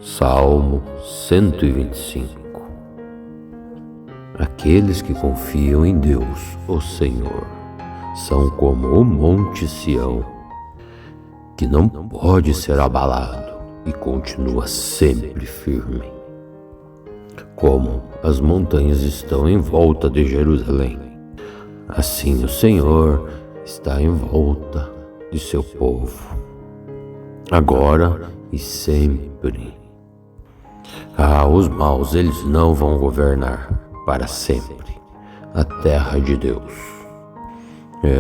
Salmo 125. Aqueles que confiam em Deus, o Senhor, são como o monte Sião, que não pode ser abalado e continua sempre firme. Como as montanhas estão em volta de Jerusalém, assim o Senhor está em volta de seu povo, agora e sempre. Os maus eles não vão governar para sempre a terra de Deus.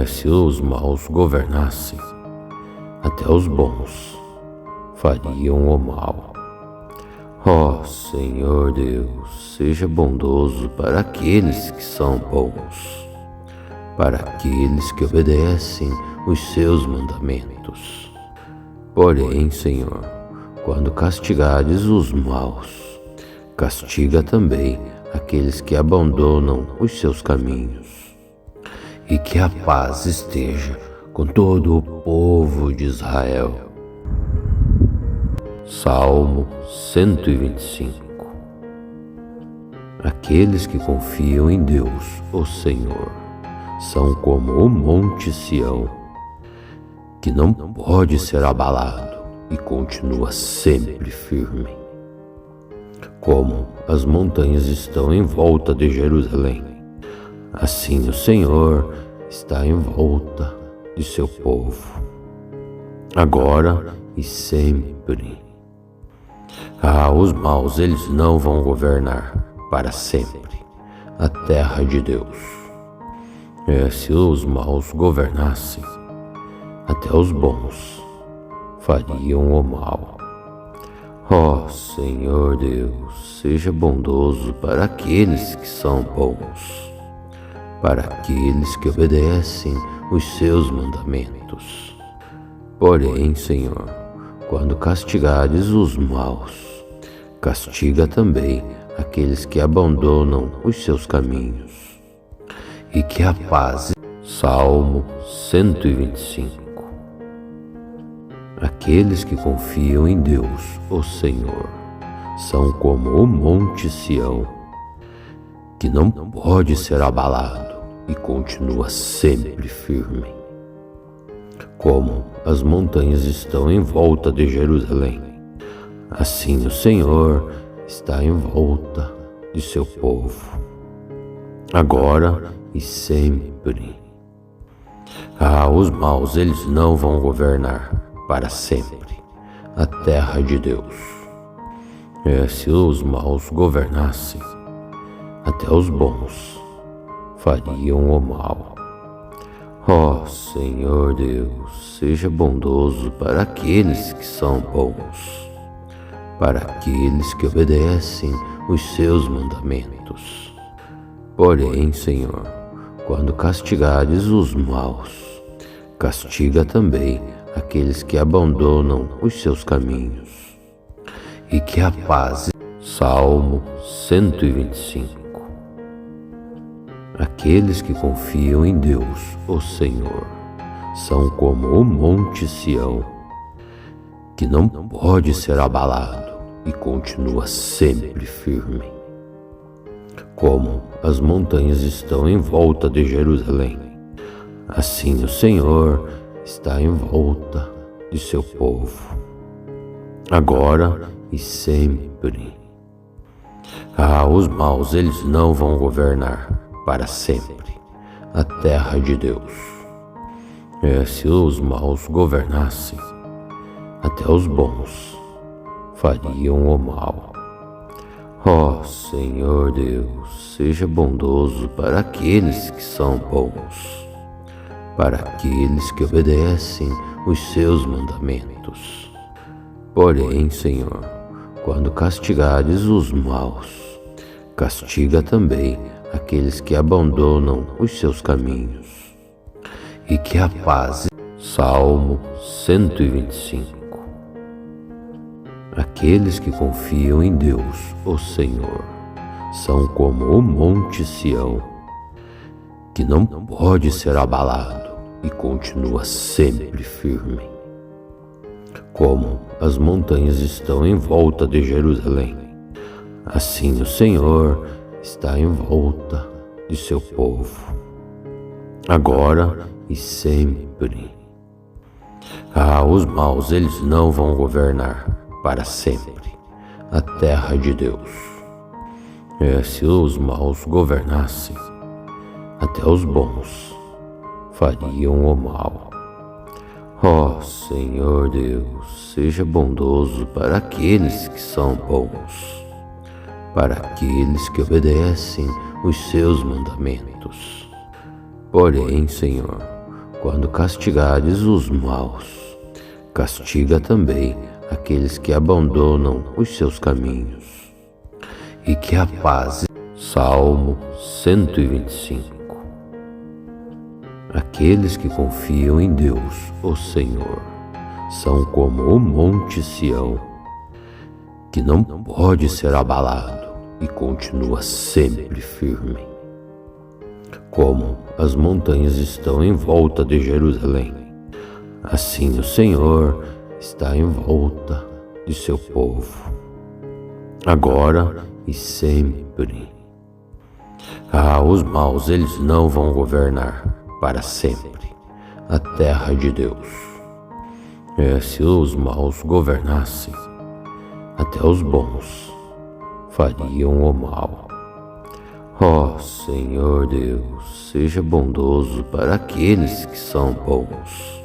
Se os maus governassem, até os bons fariam o mal. Senhor Deus, seja bondoso para aqueles que são bons, para aqueles que obedecem os seus mandamentos. Porém, Senhor, quando castigares os maus, castiga também aqueles que abandonam os seus caminhos. E que a paz esteja com todo o povo de Israel. Salmo 125. Aqueles que confiam em Deus, o Senhor, são como o monte Sião, que não pode ser abalado e continua sempre firme. Como as montanhas estão em volta de Jerusalém, assim o Senhor está em volta de seu povo, agora e sempre. Os maus eles não vão governar para sempre a terra de Deus. Se os maus governassem, até os bons fariam o mal. Senhor Deus, seja bondoso para aqueles que são bons, para aqueles que obedecem os seus mandamentos. Porém, Senhor, quando castigares os maus, castiga também aqueles que abandonam os seus caminhos. E que a paz. Salmo 125. Aqueles que confiam em Deus, o Senhor, são como o monte Sião, que não pode ser abalado e continua sempre firme. Como as montanhas estão em volta de Jerusalém, assim o Senhor está em volta de seu povo, agora e sempre. Os maus eles não vão governar para sempre a terra de Deus. Se os maus governassem, até os bons fariam o mal. Senhor Deus, seja bondoso para aqueles que são bons, para aqueles que obedecem os seus mandamentos. Porém, Senhor, quando castigares os maus, castiga também aqueles que abandonam os seus caminhos. E que a paz. Salmo 125. Aqueles que confiam em Deus, o Senhor, são como o monte Sião, que não pode ser abalado e continua sempre firme. Como as montanhas estão em volta de Jerusalém, assim o Senhor está em volta de seu povo, agora e sempre. Os maus eles não vão governar para sempre a terra de Deus. Se os maus governassem, até os bons fariam o mal. Senhor Deus, seja bondoso para aqueles que são bons, para aqueles que obedecem os seus mandamentos. Porém, Senhor, quando castigares os maus, castiga também aqueles que abandonam os seus caminhos. E que a paz. Salmo 125. Aqueles que confiam em Deus, o Senhor, são como o monte Sião, que não pode ser abalado e continua sempre firme. Como as montanhas estão em volta de Jerusalém, assim o Senhor está em volta de seu povo, agora e sempre. Os maus eles não vão governar para sempre a terra de Deus. Se os maus governassem, até os bons fariam o mal. Ó Senhor Deus, seja bondoso para aqueles que são bons, para aqueles que obedecem os seus mandamentos. Porém, Senhor, quando castigares os maus, castiga também aqueles que abandonam os seus caminhos, e que a paz. Salmo 125. Aqueles que confiam em Deus, o Senhor, são como o monte Sião, que não pode ser abalado e continua sempre firme. Como as montanhas estão em volta de Jerusalém, assim o Senhor está em volta de seu povo, agora e sempre. Os maus eles não vão governar para sempre a terra de Deus. Se os maus governassem, até os bons fariam o mal. Ó Senhor Deus, seja bondoso para aqueles que são bons,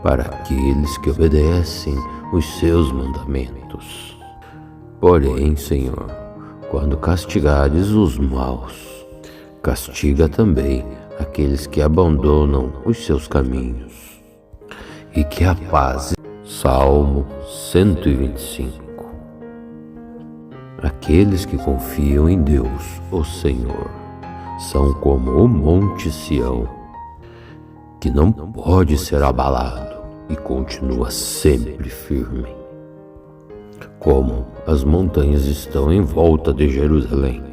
para aqueles que obedecem os seus mandamentos. Porém, Senhor, quando castigares os maus, castiga também aqueles que abandonam os seus caminhos, e que a paz. Salmo 125. Aqueles que confiam em Deus, o Senhor, são como o monte Sião, que não pode ser abalado e continua sempre firme. Como as montanhas estão em volta de Jerusalém,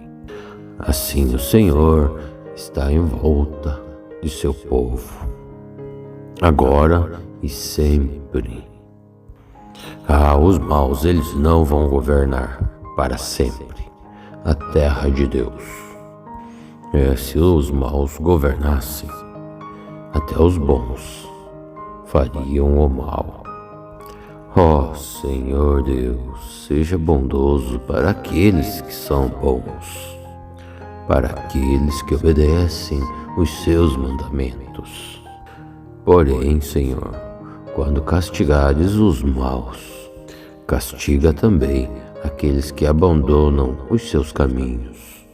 assim o Senhor está em volta de seu povo, agora e sempre. Os maus eles não vão governar para sempre a terra de Deus. Se os maus governassem, até os bons fariam o mal. Ó Senhor Deus, seja bondoso para aqueles que são bons, para aqueles que obedecem os seus mandamentos. Porém, Senhor, quando castigares os maus, castiga também aqueles que abandonam os seus caminhos,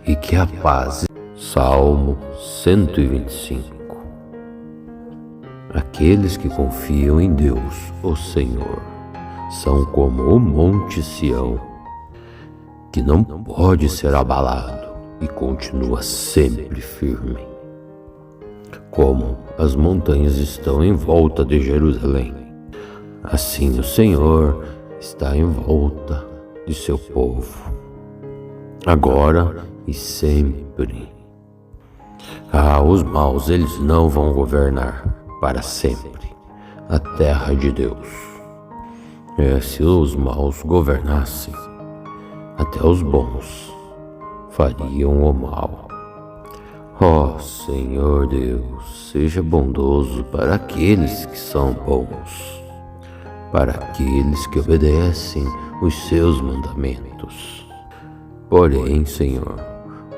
e que a paz. Salmo 125. Aqueles que confiam em Deus, o Senhor, são como o monte Sião, que não pode ser abalado e continua sempre firme. Como as montanhas estão em volta de Jerusalém, assim o Senhor está em volta de seu povo, agora e sempre. Os maus eles não vão governar para sempre a terra de Deus. É, se os maus governassem, até os bons fariam o mal. Ó Senhor Deus, seja bondoso para aqueles que são bons, para aqueles que obedecem os seus mandamentos. Porém, Senhor,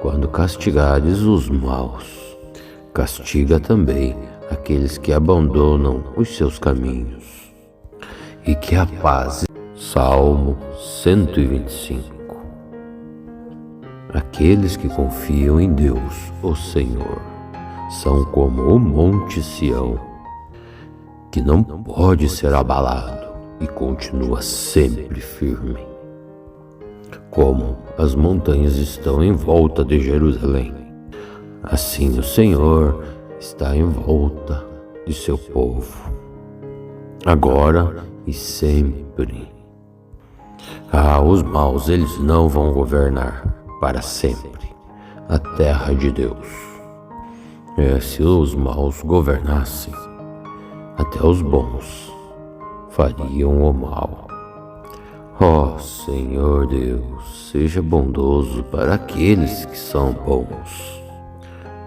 quando castigares os maus, castiga também aqueles que abandonam os seus caminhos, e que a paz. Salmo 125. Aqueles que confiam em Deus, o Senhor, são como o monte Sião, que não pode ser abalado e continua sempre firme. Como as montanhas estão em volta de Jerusalém, assim o Senhor está em volta de seu povo, agora e sempre. Os maus eles não vão governar para sempre a terra de Deus. Se os maus governassem, até os bons fariam o mal. Ó Senhor Deus, seja bondoso para aqueles que são bons,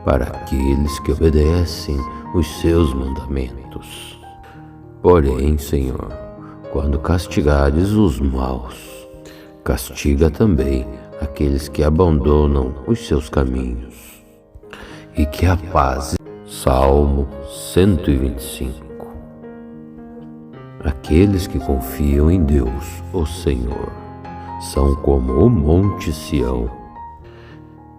para aqueles que obedecem os seus mandamentos. Porém, Senhor, quando castigares os maus, castiga também aqueles que abandonam os seus caminhos, e que a paz. Salmo 125. Aqueles que confiam em Deus, o Senhor, são como o monte Sião,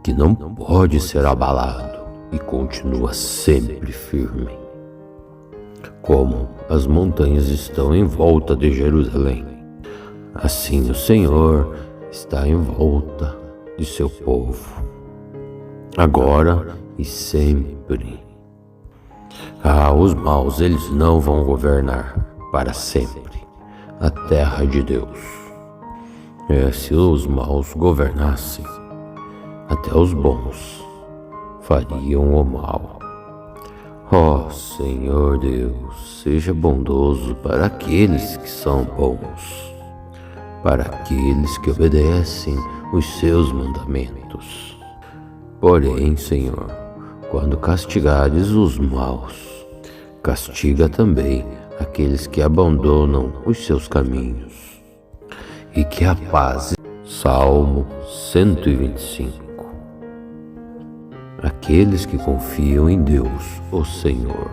que não pode ser abalado e continua sempre firme. Como as montanhas estão em volta de Jerusalém, assim o Senhor está em volta de seu povo, agora e sempre. Os maus, eles não vão governar para sempre a terra de Deus. Se os maus governassem, até os bons fariam o mal. Ó Senhor Deus, seja bondoso para aqueles que são bons, para aqueles que obedecem os seus mandamentos. Porém, Senhor, quando castigares os maus, castiga também aqueles que abandonam os seus caminhos, e que a paz. Salmo 125. Aqueles que confiam em Deus, o Senhor,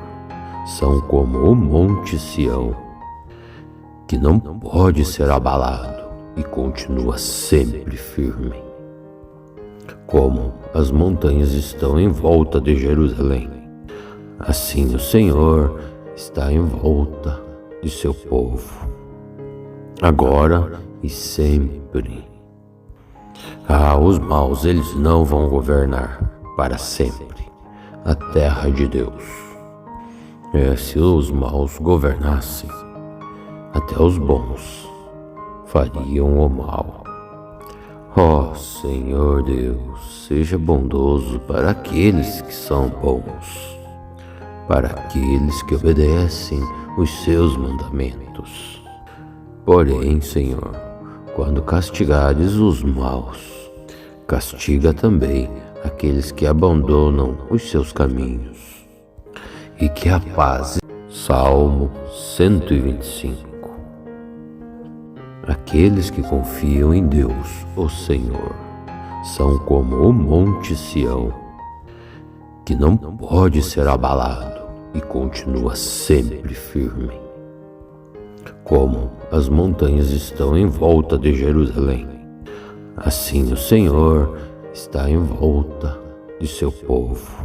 são como o monte Sião, que não pode ser abalado e continua sempre firme. Como as montanhas estão em volta de Jerusalém, assim o Senhor está em volta de seu povo, agora e sempre. Os maus, eles não vão governar para sempre a terra de Deus. Se os maus governassem, até os bons fariam o mal. Ó Senhor Deus, seja bondoso para aqueles que são bons, para aqueles que obedecem os seus mandamentos. Porém, Senhor, quando castigares os maus, castiga também aqueles que abandonam os seus caminhos, e que a paz. Salmo 125. Aqueles que confiam em Deus, o Senhor, são como o monte Sião, que não pode ser abalado e continua sempre firme. Como as montanhas estão em volta de Jerusalém, assim o Senhor está em volta de seu povo,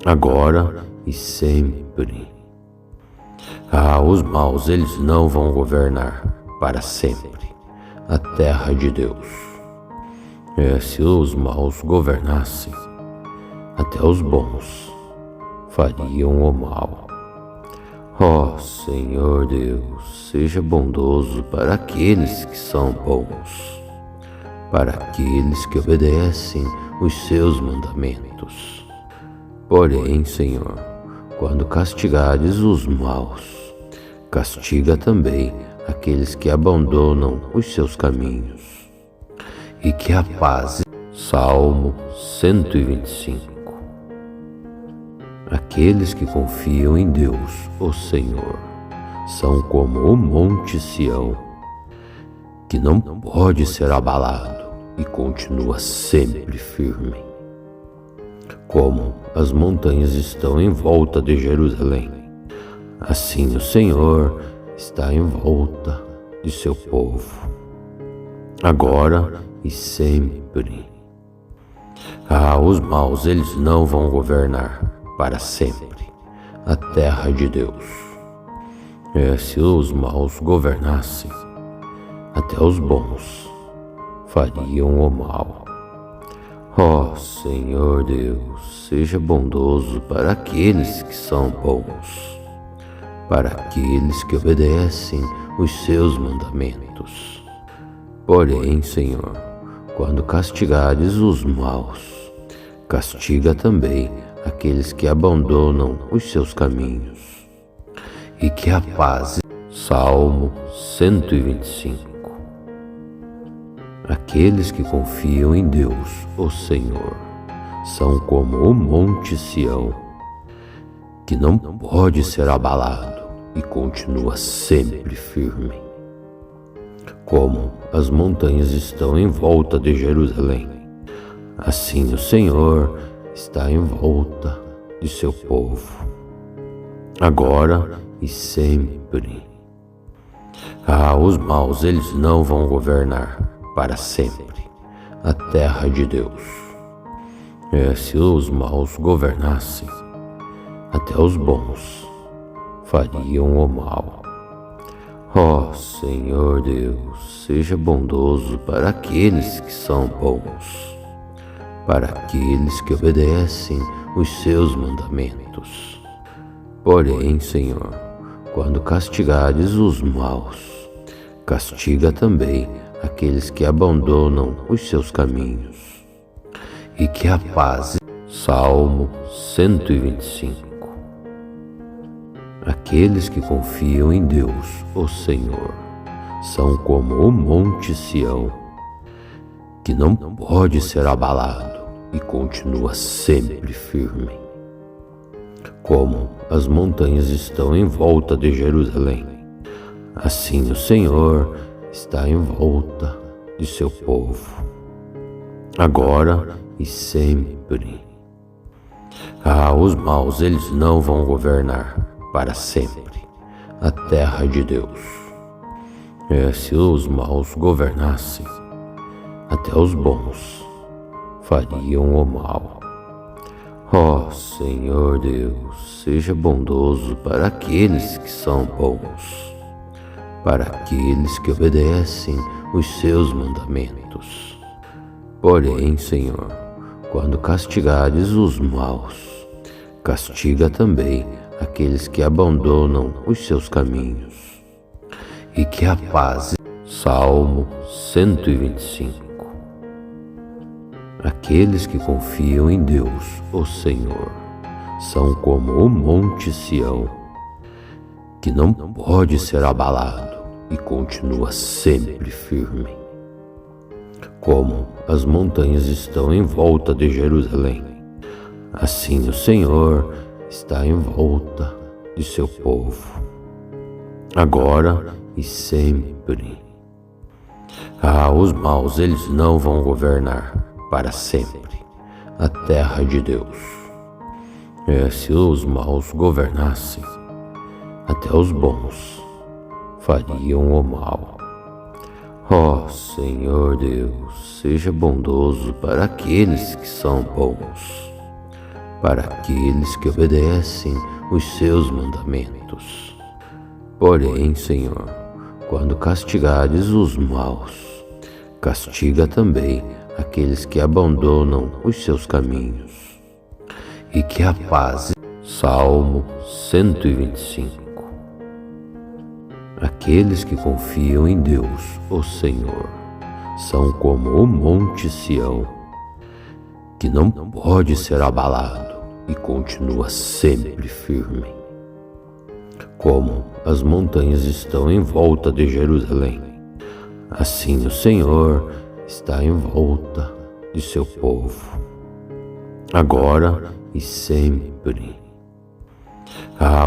agora e sempre. Os maus, eles não vão governar para sempre a terra de Deus. Se os maus governassem, até os bons fariam o mal. Ó Senhor Deus, seja bondoso para aqueles que são bons, para aqueles que obedecem os seus mandamentos. Porém, Senhor, quando castigares os maus, castiga também aqueles que abandonam os seus caminhos, e que a paz. Salmo 125. Aqueles que confiam em Deus, o Senhor, são como o monte Sião, que não pode ser abalado e continua sempre firme. Como as montanhas estão em volta de Jerusalém, assim o Senhor está em volta de seu povo, agora e sempre. Os maus, eles não vão governar para sempre a terra de Deus. Se os maus governassem, até os bons fariam o mal. Ó Senhor Deus, seja bondoso para aqueles que são bons, para aqueles que obedecem os seus mandamentos. Porém, Senhor, quando castigares os maus, castiga também aqueles que abandonam os seus caminhos, e que a paz. Salmo 125. Aqueles que confiam em Deus, o Senhor, são como o monte Sião, que não pode ser abalado e continua sempre firme. Como as montanhas estão em volta de Jerusalém, assim o Senhor está em volta de seu povo, agora e sempre. Os maus eles não vão governar para sempre a terra de Deus. Se os maus governassem, até os bons fariam o mal. Ó Senhor Deus, seja bondoso para aqueles que são bons, para aqueles que obedecem os seus mandamentos. Porém, Senhor, quando castigares os maus, castiga também aqueles que abandonam os seus caminhos. E que a paz. Salmo 125. Aqueles que confiam em Deus, o Senhor, são como o monte Sião, que não pode ser abalado e continua sempre firme. Como as montanhas estão em volta de Jerusalém, assim o Senhor está em volta de seu povo, agora e sempre. Os maus eles não vão governar para sempre a terra de Deus. Se os maus governassem, até os bons fariam o mal. Ó Senhor Deus, seja bondoso para aqueles que são bons, para aqueles que obedecem os seus mandamentos. Porém, Senhor, quando castigares os maus, castiga também aqueles que abandonam os seus caminhos. E que a paz. Salmo 125. Aqueles que confiam em Deus, o Senhor, são como o monte Sião, que não pode ser abalado e continua sempre firme. Como as montanhas estão em volta de Jerusalém, assim o Senhor está em volta de seu povo, agora e sempre. Os maus eles não vão governar para sempre a terra de Deus. Se os maus governassem, até os bons fariam o mal. Ó Senhor Deus, seja bondoso para aqueles que são bons, para aqueles que obedecem os seus mandamentos. Porém, Senhor, quando castigares os maus, castiga também aqueles que abandonam os seus caminhos. E que a paz. Salmo 125. Aqueles que confiam em Deus, o Senhor, são como o monte Sião, que não pode ser abalado e continua sempre firme. Como as montanhas estão em volta de Jerusalém, assim o Senhor está em volta de seu povo, agora e sempre.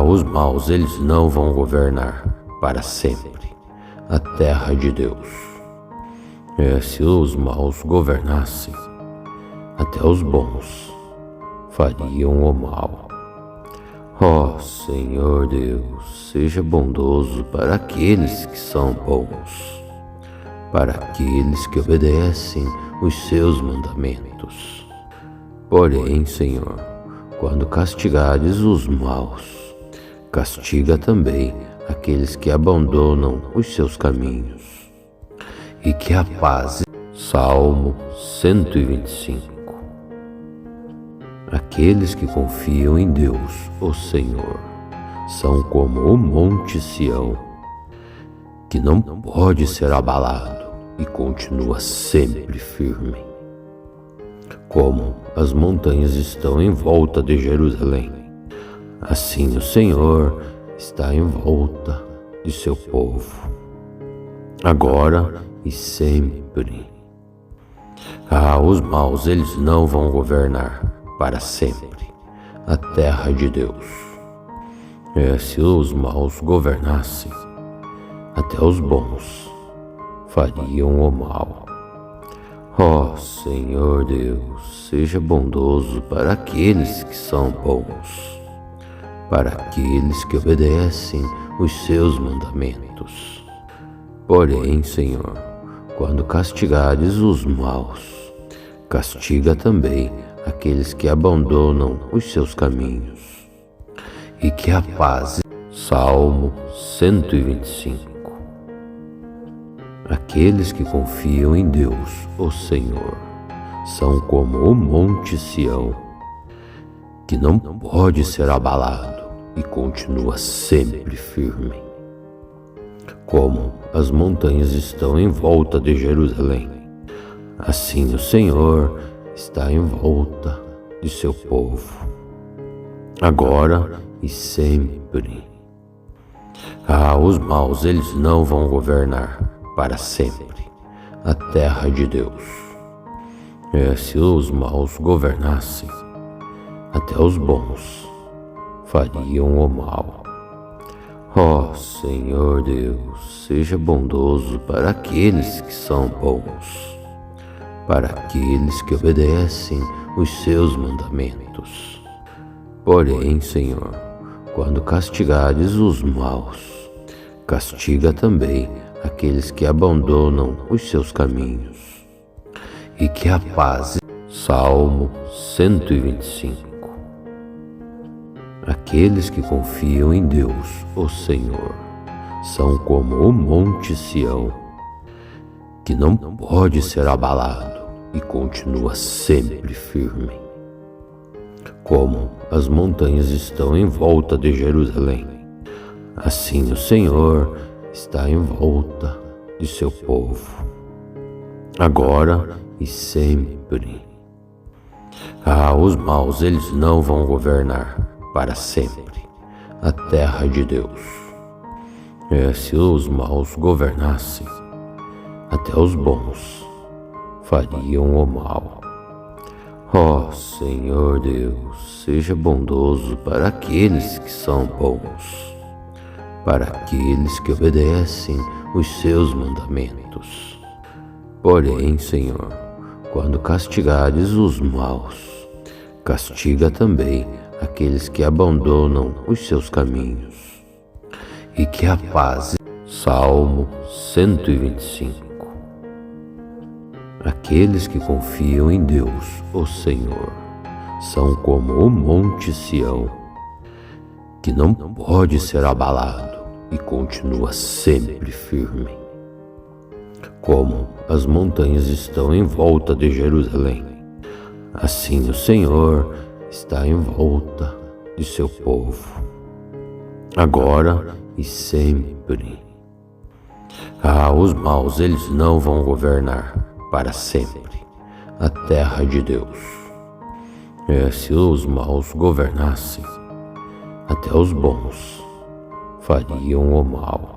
Os maus eles não vão governar para sempre a terra de Deus. Se os maus governassem, até os bons fariam o mal. Ó Senhor Deus, seja bondoso para aqueles que são bons, para aqueles que obedecem os seus mandamentos. Porém, Senhor, quando castigares os maus, castiga também aqueles que abandonam os seus caminhos. E que a paz. Salmo 125. Aqueles que confiam em Deus, o Senhor, são como o monte Sião, que não pode ser abalado e continua sempre firme. Como as montanhas estão em volta de Jerusalém, assim o Senhor está em volta de de seu povo, agora e sempre. Os maus, eles não vão governar para sempre a terra de Deus. Se os maus governassem, até os bons fariam o mal. Senhor Deus, seja bondoso para aqueles que são bons, para aqueles que obedecem os seus mandamentos. Porém, Senhor, quando castigares os maus, castiga também aqueles que abandonam os seus caminhos. E que a paz. Salmo 125. Aqueles que confiam em Deus, o Senhor, são como o monte Sião, que não pode ser abalado e continua sempre firme. Como as montanhas estão em volta de Jerusalém, assim o Senhor está em volta de seu povo, agora e sempre. Os maus, eles não vão governar para sempre a terra de Deus. Se os maus governassem, até os bons fariam o mal. Senhor Deus, seja bondoso para aqueles que são bons, para aqueles que obedecem os seus mandamentos. Porém, Senhor, quando castigares os maus, castiga também aqueles que abandonam os seus caminhos. E que a paz. Salmo 125. Aqueles que confiam em Deus, o Senhor, são como o monte Sião, que não pode ser abalado e continua sempre firme. Como as montanhas estão em volta de Jerusalém, assim o Senhor está em volta de seu povo, agora e sempre. Os maus, eles não vão governar para sempre a terra de Deus. Se os maus governassem, até os bons fariam o mal. Senhor Deus, seja bondoso para aqueles que são bons, para aqueles que obedecem os seus mandamentos. Porém, Senhor, quando castigares os maus, castiga também aqueles que abandonam os seus caminhos. E que a paz. Salmo 125. Aqueles que confiam em Deus, o Senhor, são como o monte Sião, que não pode ser abalado e continua sempre firme. Como as montanhas estão em volta de Jerusalém, assim o Senhor está em volta de seu povo, agora e sempre. Os maus, eles não vão governar para sempre a terra de Deus. Se os maus governassem, até os bons fariam o mal.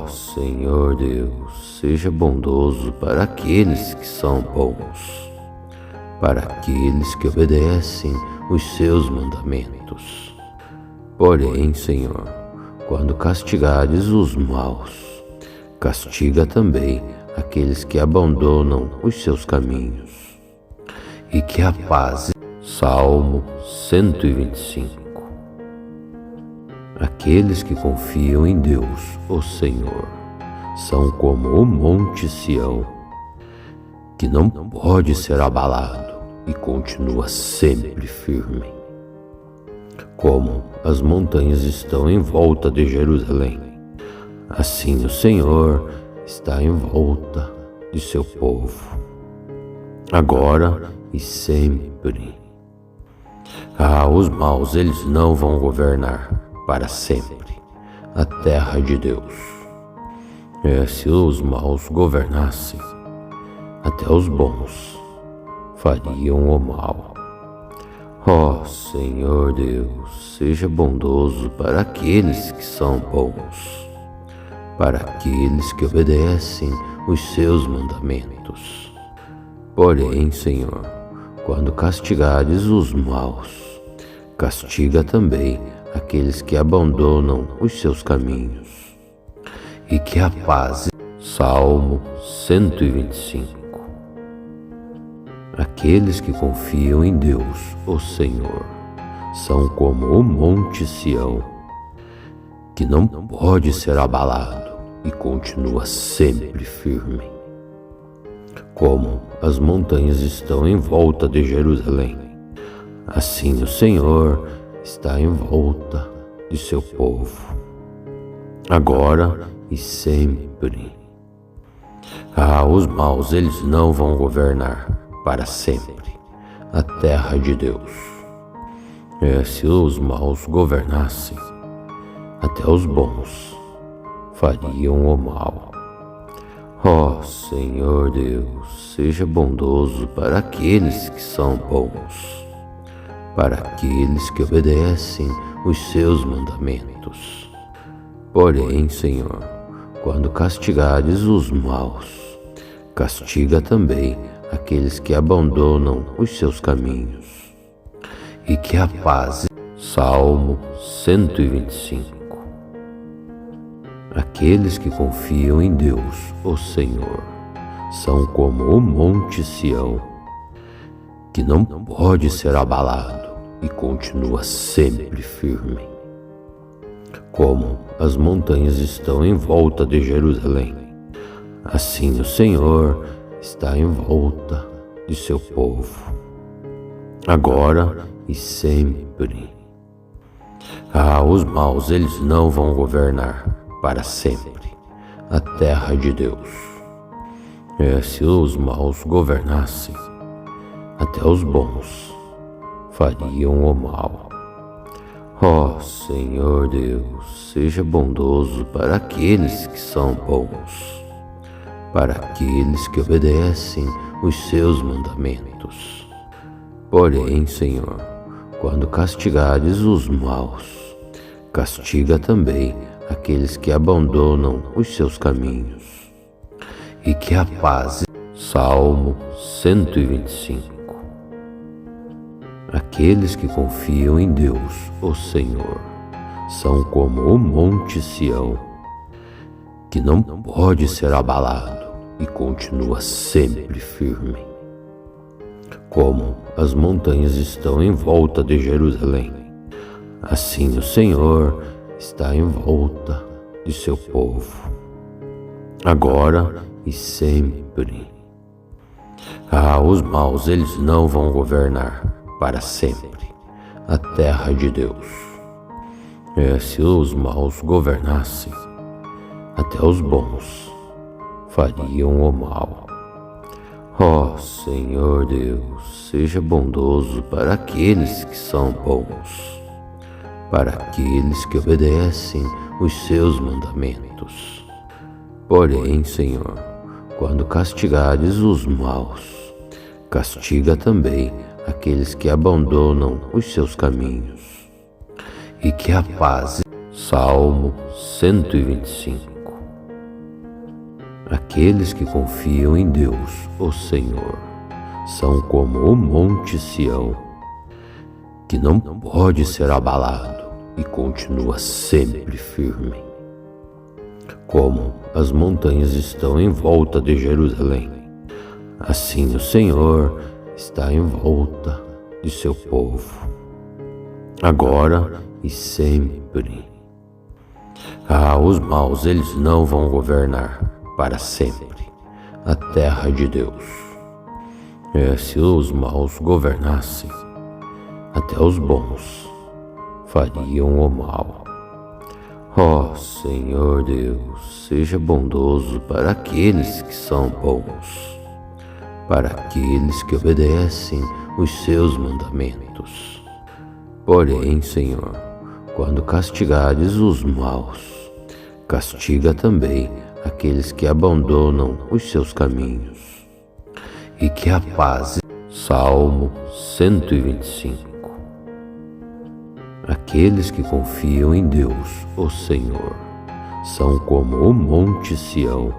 Senhor Deus, seja bondoso para aqueles que são bons, para aqueles que obedecem os seus mandamentos. Porém, Senhor, quando castigares os maus, castiga também aqueles que abandonam os seus caminhos. E que a paz. Salmo 125. Aqueles que confiam em Deus, o Senhor, são como o monte Sião, que não pode ser abalado e continua sempre firme. Como as montanhas estão em volta de Jerusalém, assim o Senhor está em volta de seu povo, agora e sempre. Os maus, eles não vão governar para sempre a terra de Deus. Se os maus governassem, até os bons fariam o mal. Ó Senhor Deus, seja bondoso para aqueles que são bons, para aqueles que obedecem os seus mandamentos. Porém, Senhor, quando castigares os maus, castiga também aqueles que abandonam os seus caminhos. E que a paz. Salmo 125. Aqueles que confiam em Deus, o Senhor, são como o monte Sião, que não pode ser abalado e continua sempre firme. Como as montanhas estão em volta de Jerusalém, assim o Senhor está em volta de seu povo, agora e sempre. Os maus eles não vão governar para sempre a terra de Deus. Se os maus governassem, até os bons fariam o mal. Ó Senhor Deus, seja bondoso para aqueles que são bons, para aqueles que obedecem os seus mandamentos. Porém, Senhor, quando castigares os maus, castiga também aqueles que abandonam os seus caminhos. E que a paz. Salmo 125. Aqueles que confiam em Deus, o Senhor, são como o monte Sião, que não pode ser abalado e continua sempre firme. Como as montanhas estão em volta de Jerusalém, assim o Senhor está em volta de seu povo, agora e sempre. Os maus eles não vão governar para sempre a terra de Deus. Se os maus governassem, até os bons fariam o mal. Ó Senhor Deus, seja bondoso para aqueles que são bons, para aqueles que obedecem os seus mandamentos. Porém, Senhor, quando castigares os maus, castiga também aqueles que abandonam os seus caminhos. E que a paz. Salmo 125. Aqueles que confiam em Deus, o Senhor, são como o monte Sião, que não pode ser abalado e continua sempre firme. Como as montanhas estão em volta de Jerusalém, assim o Senhor está em volta de seu povo, agora e sempre. Os maus eles não vão governar para sempre a terra de Deus. Se os maus governassem, até os bons fariam o mal. Ó Senhor Deus, seja bondoso para aqueles que são bons, para aqueles que obedecem os seus mandamentos. Porém, Senhor, quando castigares os maus, castiga também aqueles que abandonam os seus caminhos. E que a paz. Salmo 125. Aqueles que confiam em Deus, o Senhor, são como o monte Sião, que não pode ser abalado e continua sempre firme. Como as montanhas estão em volta de Jerusalém, assim o Senhor está em volta de seu povo, agora e sempre. Os maus eles não vão governar para sempre a terra de Deus. Se os maus governassem, até os bons fariam o mal. Ó Senhor Deus, seja bondoso para aqueles que são bons, para aqueles que obedecem os seus mandamentos. Porém, Senhor, quando castigares os maus, castiga também aqueles que abandonam os seus caminhos. E que a paz. Salmo 125. Aqueles que confiam em Deus, o Senhor, são como o monte Sião,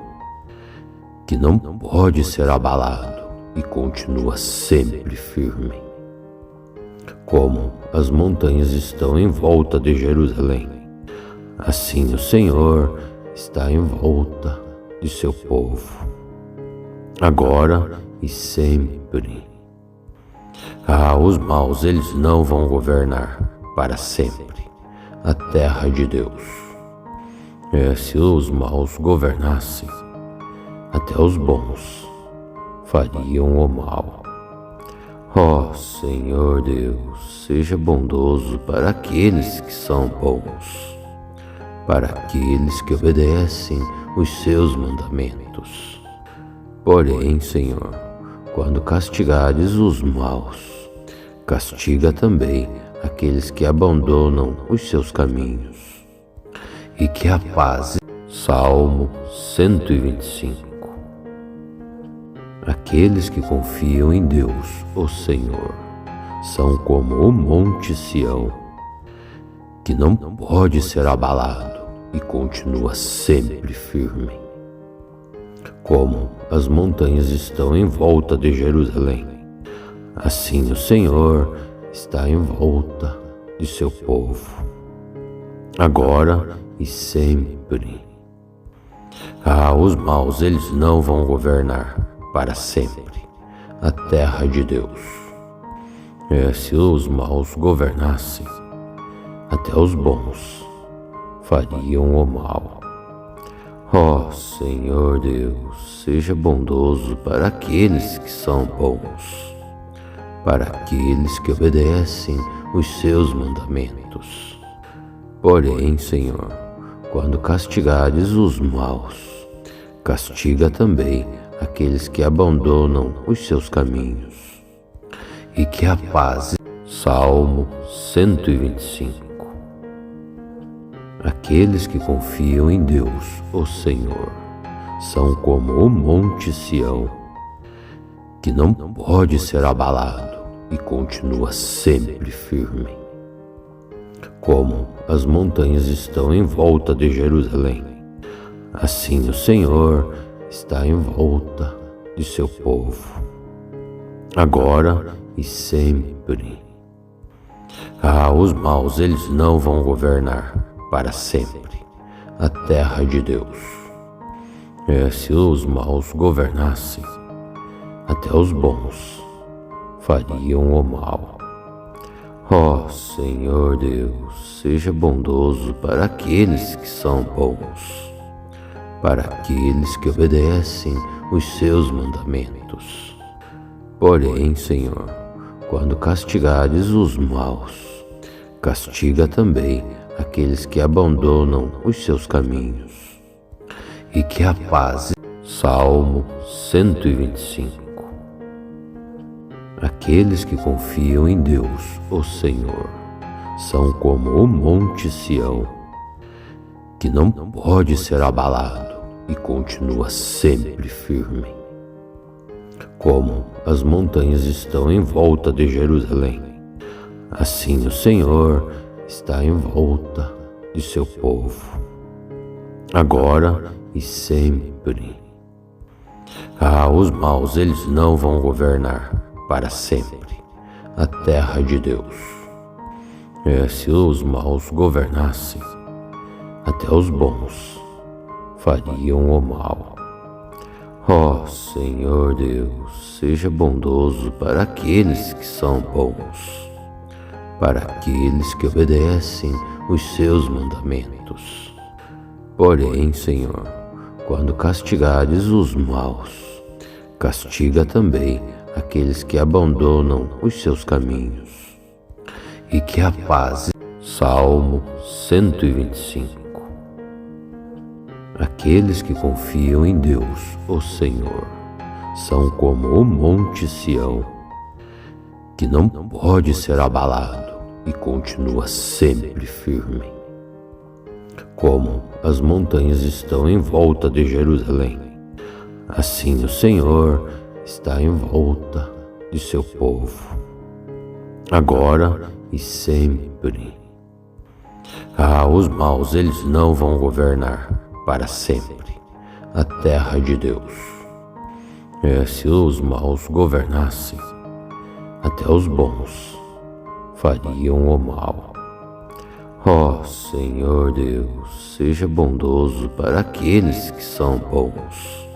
que não pode ser abalado e continua sempre firme. Como as montanhas estão em volta de Jerusalém, assim o Senhor está em volta de seu povo, agora e sempre. Os maus eles não vão governar para sempre a terra de Deus. Se os maus governassem, até os bons fariam o mal. Ó Senhor Deus, seja bondoso para aqueles que são bons, para aqueles que obedecem os seus mandamentos. Porém, Senhor, quando castigares os maus, castiga também aqueles que abandonam os seus caminhos. E que a paz. Salmo 125. Aqueles que confiam em Deus, o Senhor, são como o monte Sião, que não pode ser abalado e continua sempre firme. Como as montanhas estão em volta de Jerusalém, assim o Senhor está em volta de seu povo, agora e sempre. Os maus eles não vão governar para sempre a terra de Deus. Se os maus governassem, até os bons fariam o mal. Ó Senhor Deus, seja bondoso para aqueles que são bons, para aqueles que obedecem os seus mandamentos. Porém, Senhor, quando castigares os maus, castiga também aqueles que abandonam os seus caminhos. E que a paz. Salmo 125. Aqueles que confiam em Deus, o Senhor, são como o monte Sião, que não pode ser abalado e continua sempre firme. Como as montanhas estão em volta de Jerusalém, assim o Senhor está em volta de seu povo, agora e sempre. Os maus eles não vão governar para sempre a terra de Deus. Se os maus governassem, até os bons fariam o mal. Ó Senhor Deus, seja bondoso para aqueles que são bons, para aqueles que obedecem os seus mandamentos. Porém, Senhor, quando castigares os maus, castiga também aqueles que abandonam os seus caminhos. E que a paz. Salmo 125. Aqueles que confiam em Deus, o Senhor, são como o monte Sião, que não pode ser abalado e continua sempre firme. Como as montanhas estão em volta de Jerusalém, assim o Senhor está em volta de seu povo, agora e sempre. Os maus eles não vão governar para sempre a terra de Deus. Se os maus governassem, até os bons fariam o mal. Ó Senhor Deus, seja bondoso para aqueles que são bons, para aqueles que obedecem os seus mandamentos. Porém, Senhor, quando castigares os maus, castiga também aqueles que abandonam os seus caminhos. E que a paz. Salmo 125. Aqueles que confiam em Deus, o Senhor, são como o monte Sião, que não pode ser abalado e continua sempre firme. Como as montanhas estão em volta de Jerusalém, assim o Senhor está em volta de seu povo, agora e sempre. Os maus eles não vão governar para sempre a terra de Deus. Se os maus governassem, até os bons fariam o mal. Ó Senhor Deus, seja bondoso para aqueles que são bons,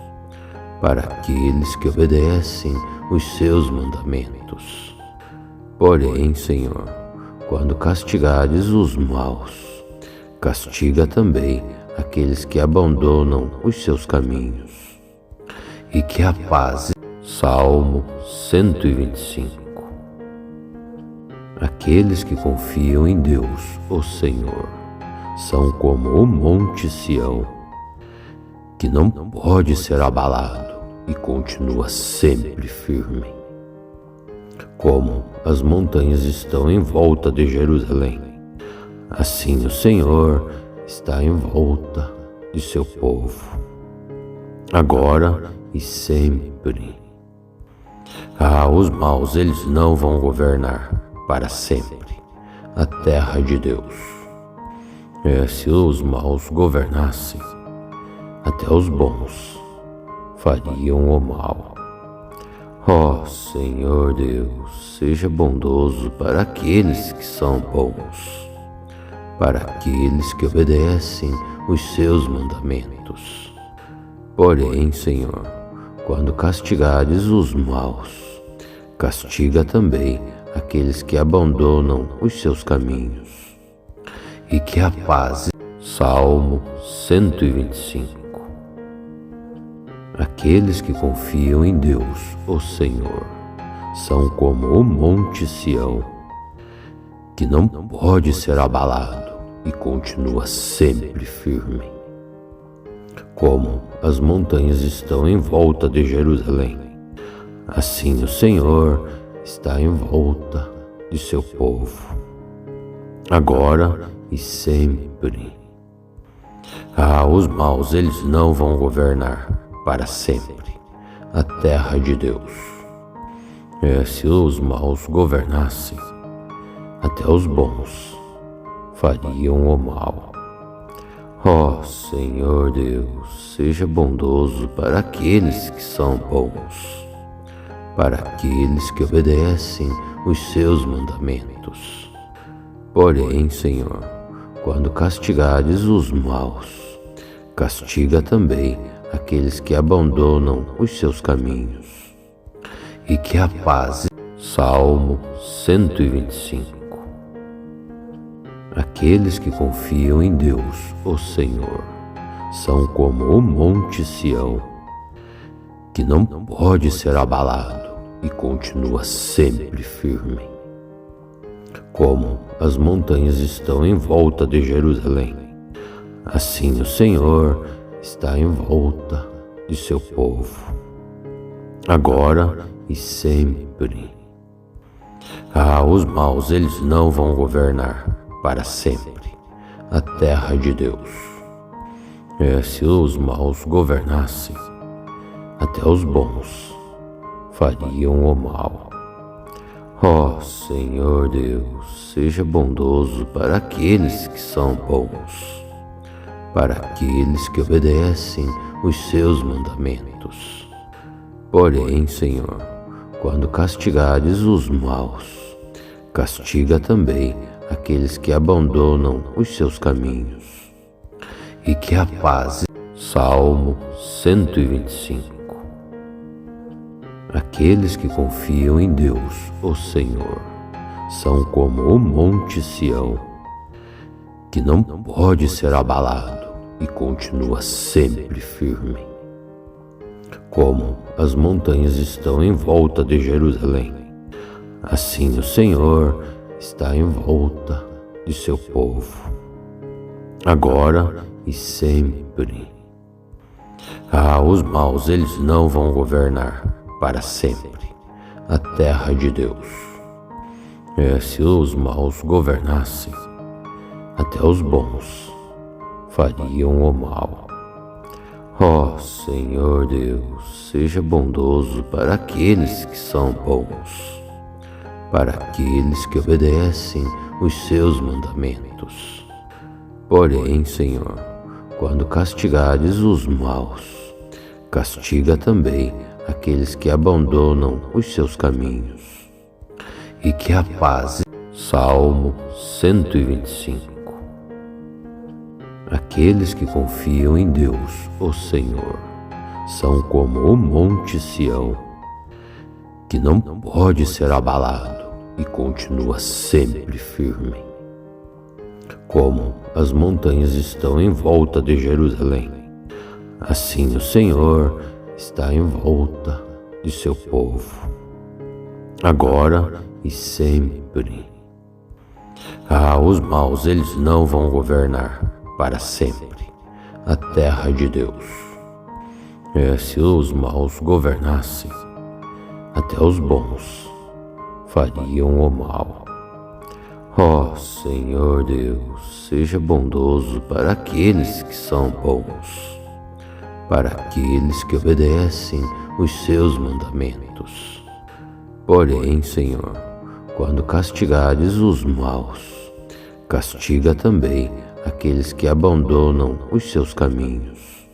para aqueles que obedecem os seus mandamentos. Porém, Senhor, quando castigares os maus, castiga também aqueles que abandonam os seus caminhos. E que a paz. Salmo 125. Aqueles que confiam em Deus, o Senhor, são como o monte Sião, que não pode ser abalado e continua sempre firme. Como as montanhas estão em volta de Jerusalém, assim o Senhor está em volta de seu povo, agora e sempre. Os maus eles não vão governar para sempre a terra de Deus. Se os maus governassem, até os bons fariam o mal. Ó Senhor Deus, seja bondoso para aqueles que são bons, para aqueles que obedecem os seus mandamentos. Porém, Senhor, quando castigares os maus, castiga também aqueles que abandonam os seus caminhos. E que a paz. Salmo 125. Aqueles que confiam em Deus, o Senhor, são como o monte Sião, que não pode ser abalado e continua sempre firme. Como as montanhas estão em volta de Jerusalém, assim o Senhor está em volta de seu povo, agora e sempre. Os maus eles não vão governar para sempre a terra de Deus. Se os maus governassem, até os bons fariam o mal. Ó Senhor Deus, seja bondoso para aqueles que são bons, para aqueles que obedecem os seus mandamentos. Porém, Senhor, quando castigares os maus, castiga também aqueles que abandonam os seus caminhos. E que a paz. Salmo 125. Aqueles que confiam em Deus, o Senhor, são como o monte Sião, que não pode ser abalado e continua sempre firme. Como as montanhas estão em volta de Jerusalém, assim o Senhor está em volta de seu povo, agora e sempre. Os maus eles não vão governar para sempre a terra de Deus. Se os maus governassem, até os bons fariam o mal. Ó Senhor Deus, seja bondoso para aqueles que são bons, para aqueles que obedecem os seus mandamentos. Porém, Senhor, quando castigares os maus, castiga também aqueles que abandonam os seus caminhos. E que a paz. Salmo 125. Aqueles que confiam em Deus, o Senhor, são como o monte Sião, que não pode ser abalado e continua sempre firme. Como as montanhas estão em volta de Jerusalém, assim o Senhor está em volta de seu povo, agora e sempre. Os maus eles não vão governar para sempre a terra de Deus. Se os maus governassem, até os bons fariam o mal. Ó Senhor Deus, seja bondoso para aqueles que são bons, para aqueles que obedecem os seus mandamentos. Porém, Senhor, quando castigares os maus, castiga também aqueles que abandonam os seus caminhos. E que a paz. Salmo 125. Aqueles que confiam em Deus, o Senhor, são como o monte Sião, que não pode ser abalado e continua sempre firme. Como as montanhas estão em volta de Jerusalém, assim o Senhor está em volta de seu povo, agora e sempre. Os maus eles não vão governar para sempre a terra de Deus. Se os maus governassem, até os bons fariam o mal. Ó Senhor Deus, seja bondoso para aqueles que são bons, para aqueles que obedecem os seus mandamentos. Porém, Senhor, quando castigares os maus, castiga também aqueles que abandonam os seus caminhos. E que a paz. Salmo 125. Aqueles que confiam em Deus, o Senhor, são como o monte Sião, que não pode ser abalado e continua sempre firme. Como as montanhas estão em volta de Jerusalém, assim o Senhor está em volta de seu povo, agora e sempre. Os maus, eles não vão governar para sempre a terra de Deus. Se os maus governassem, até os bons fariam o mal. Ó Senhor Deus, seja bondoso para aqueles que são bons, para aqueles que obedecem os seus mandamentos. Porém, Senhor, quando castigares os maus, castiga também aqueles que abandonam os seus caminhos.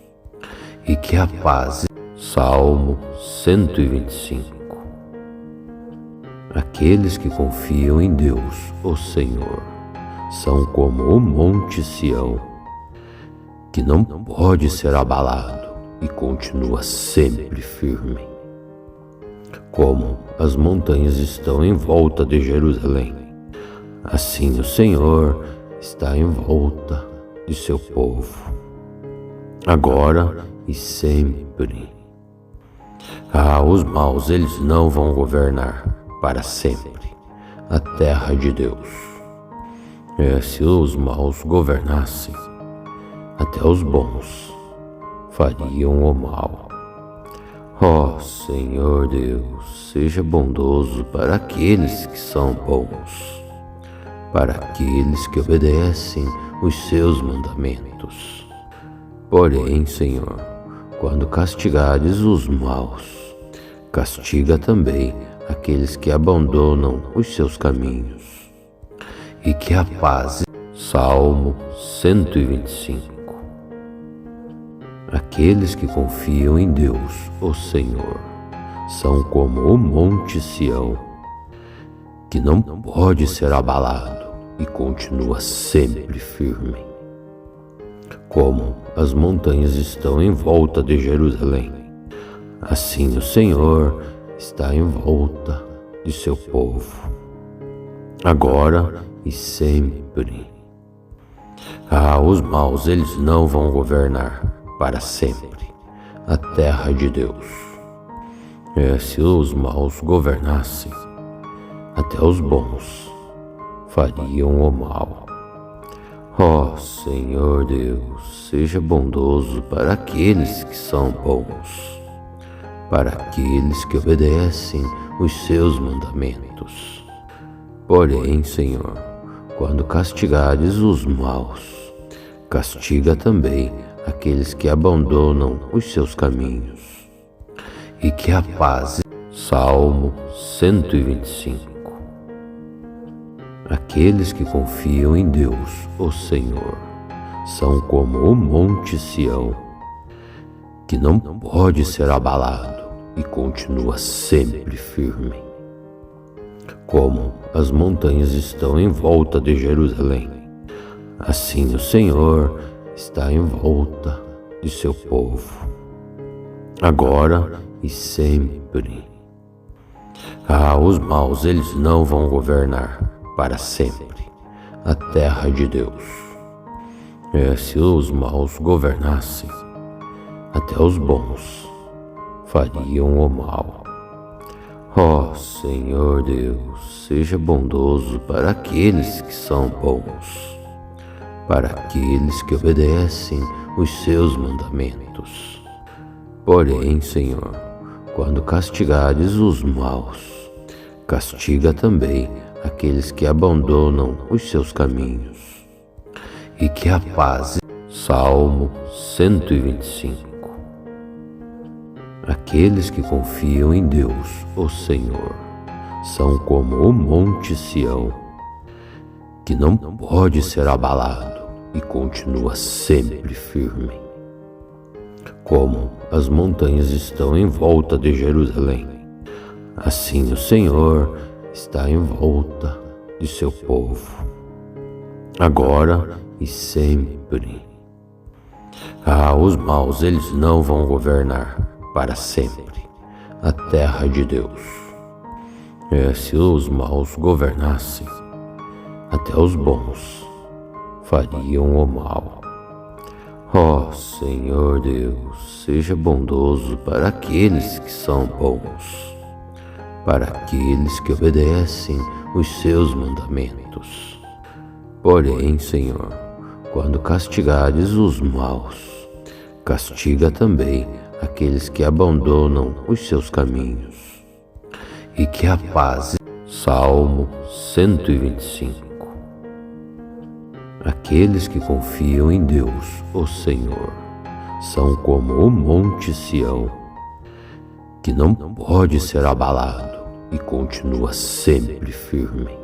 E que a paz. Salmo 125. Aqueles que confiam em Deus, o Senhor, são como o monte Sião, que não pode ser abalado e continua sempre firme. Como as montanhas estão em volta de Jerusalém, assim o Senhor está em volta de seu povo, agora e sempre. Os maus, eles não vão governar para sempre a terra de Deus. Se os maus governassem, até os bons fariam o mal. Ó Senhor Deus, seja bondoso para aqueles que são bons, para aqueles que obedecem os seus mandamentos. Porém, Senhor, quando castigares os maus, castiga também aqueles que abandonam os seus caminhos. E que a paz. Salmo 125. Aqueles que confiam em Deus, o Senhor, são como o monte Sião, que não pode ser abalado e continua sempre firme. Como as montanhas estão em volta de Jerusalém, assim o Senhor está em volta de seu povo, agora e sempre. Os maus, eles não vão governar para sempre a terra de Deus. Se os maus governassem, até os bons fariam o mal. Ó Senhor Deus, seja bondoso para aqueles que são bons, para aqueles que obedecem os seus mandamentos. Porém, Senhor, quando castigares os maus, castiga também aqueles que abandonam os seus caminhos. E que a paz. Salmo 125. Aqueles que confiam em Deus, o Senhor, são como o monte Sião, que não pode ser abalado e continua sempre firme. Como as montanhas estão em volta de Jerusalém, assim o Senhor está em volta de seu povo, agora e sempre. Os maus, eles não vão governar para sempre a terra de Deus. Se os maus governassem, até os bons fariam o mal. Ó Senhor Deus, seja bondoso para aqueles que são bons, para aqueles que obedecem os seus mandamentos. Porém, Senhor, quando castigares os maus, castiga também aqueles que abandonam os seus caminhos. E que a paz. Salmo 125. Aqueles que confiam em Deus, o Senhor, são como o monte Sião, que não pode ser abalado e continua sempre firme. Como as montanhas estão em volta de Jerusalém, assim o Senhor está em volta de seu povo, agora e sempre. Os maus eles não vão governar para sempre a terra de Deus. Se os maus governassem, até os bons fariam o mal. Ó Senhor Deus, seja bondoso para aqueles que são bons, para aqueles que obedecem os seus mandamentos. Porém, Senhor, quando castigares os maus, castiga também aqueles que abandonam os seus caminhos. E que a paz. Salmo 125. Aqueles que confiam em Deus, o Senhor, são como o monte Sião, que não pode ser abalado e continua sempre firme.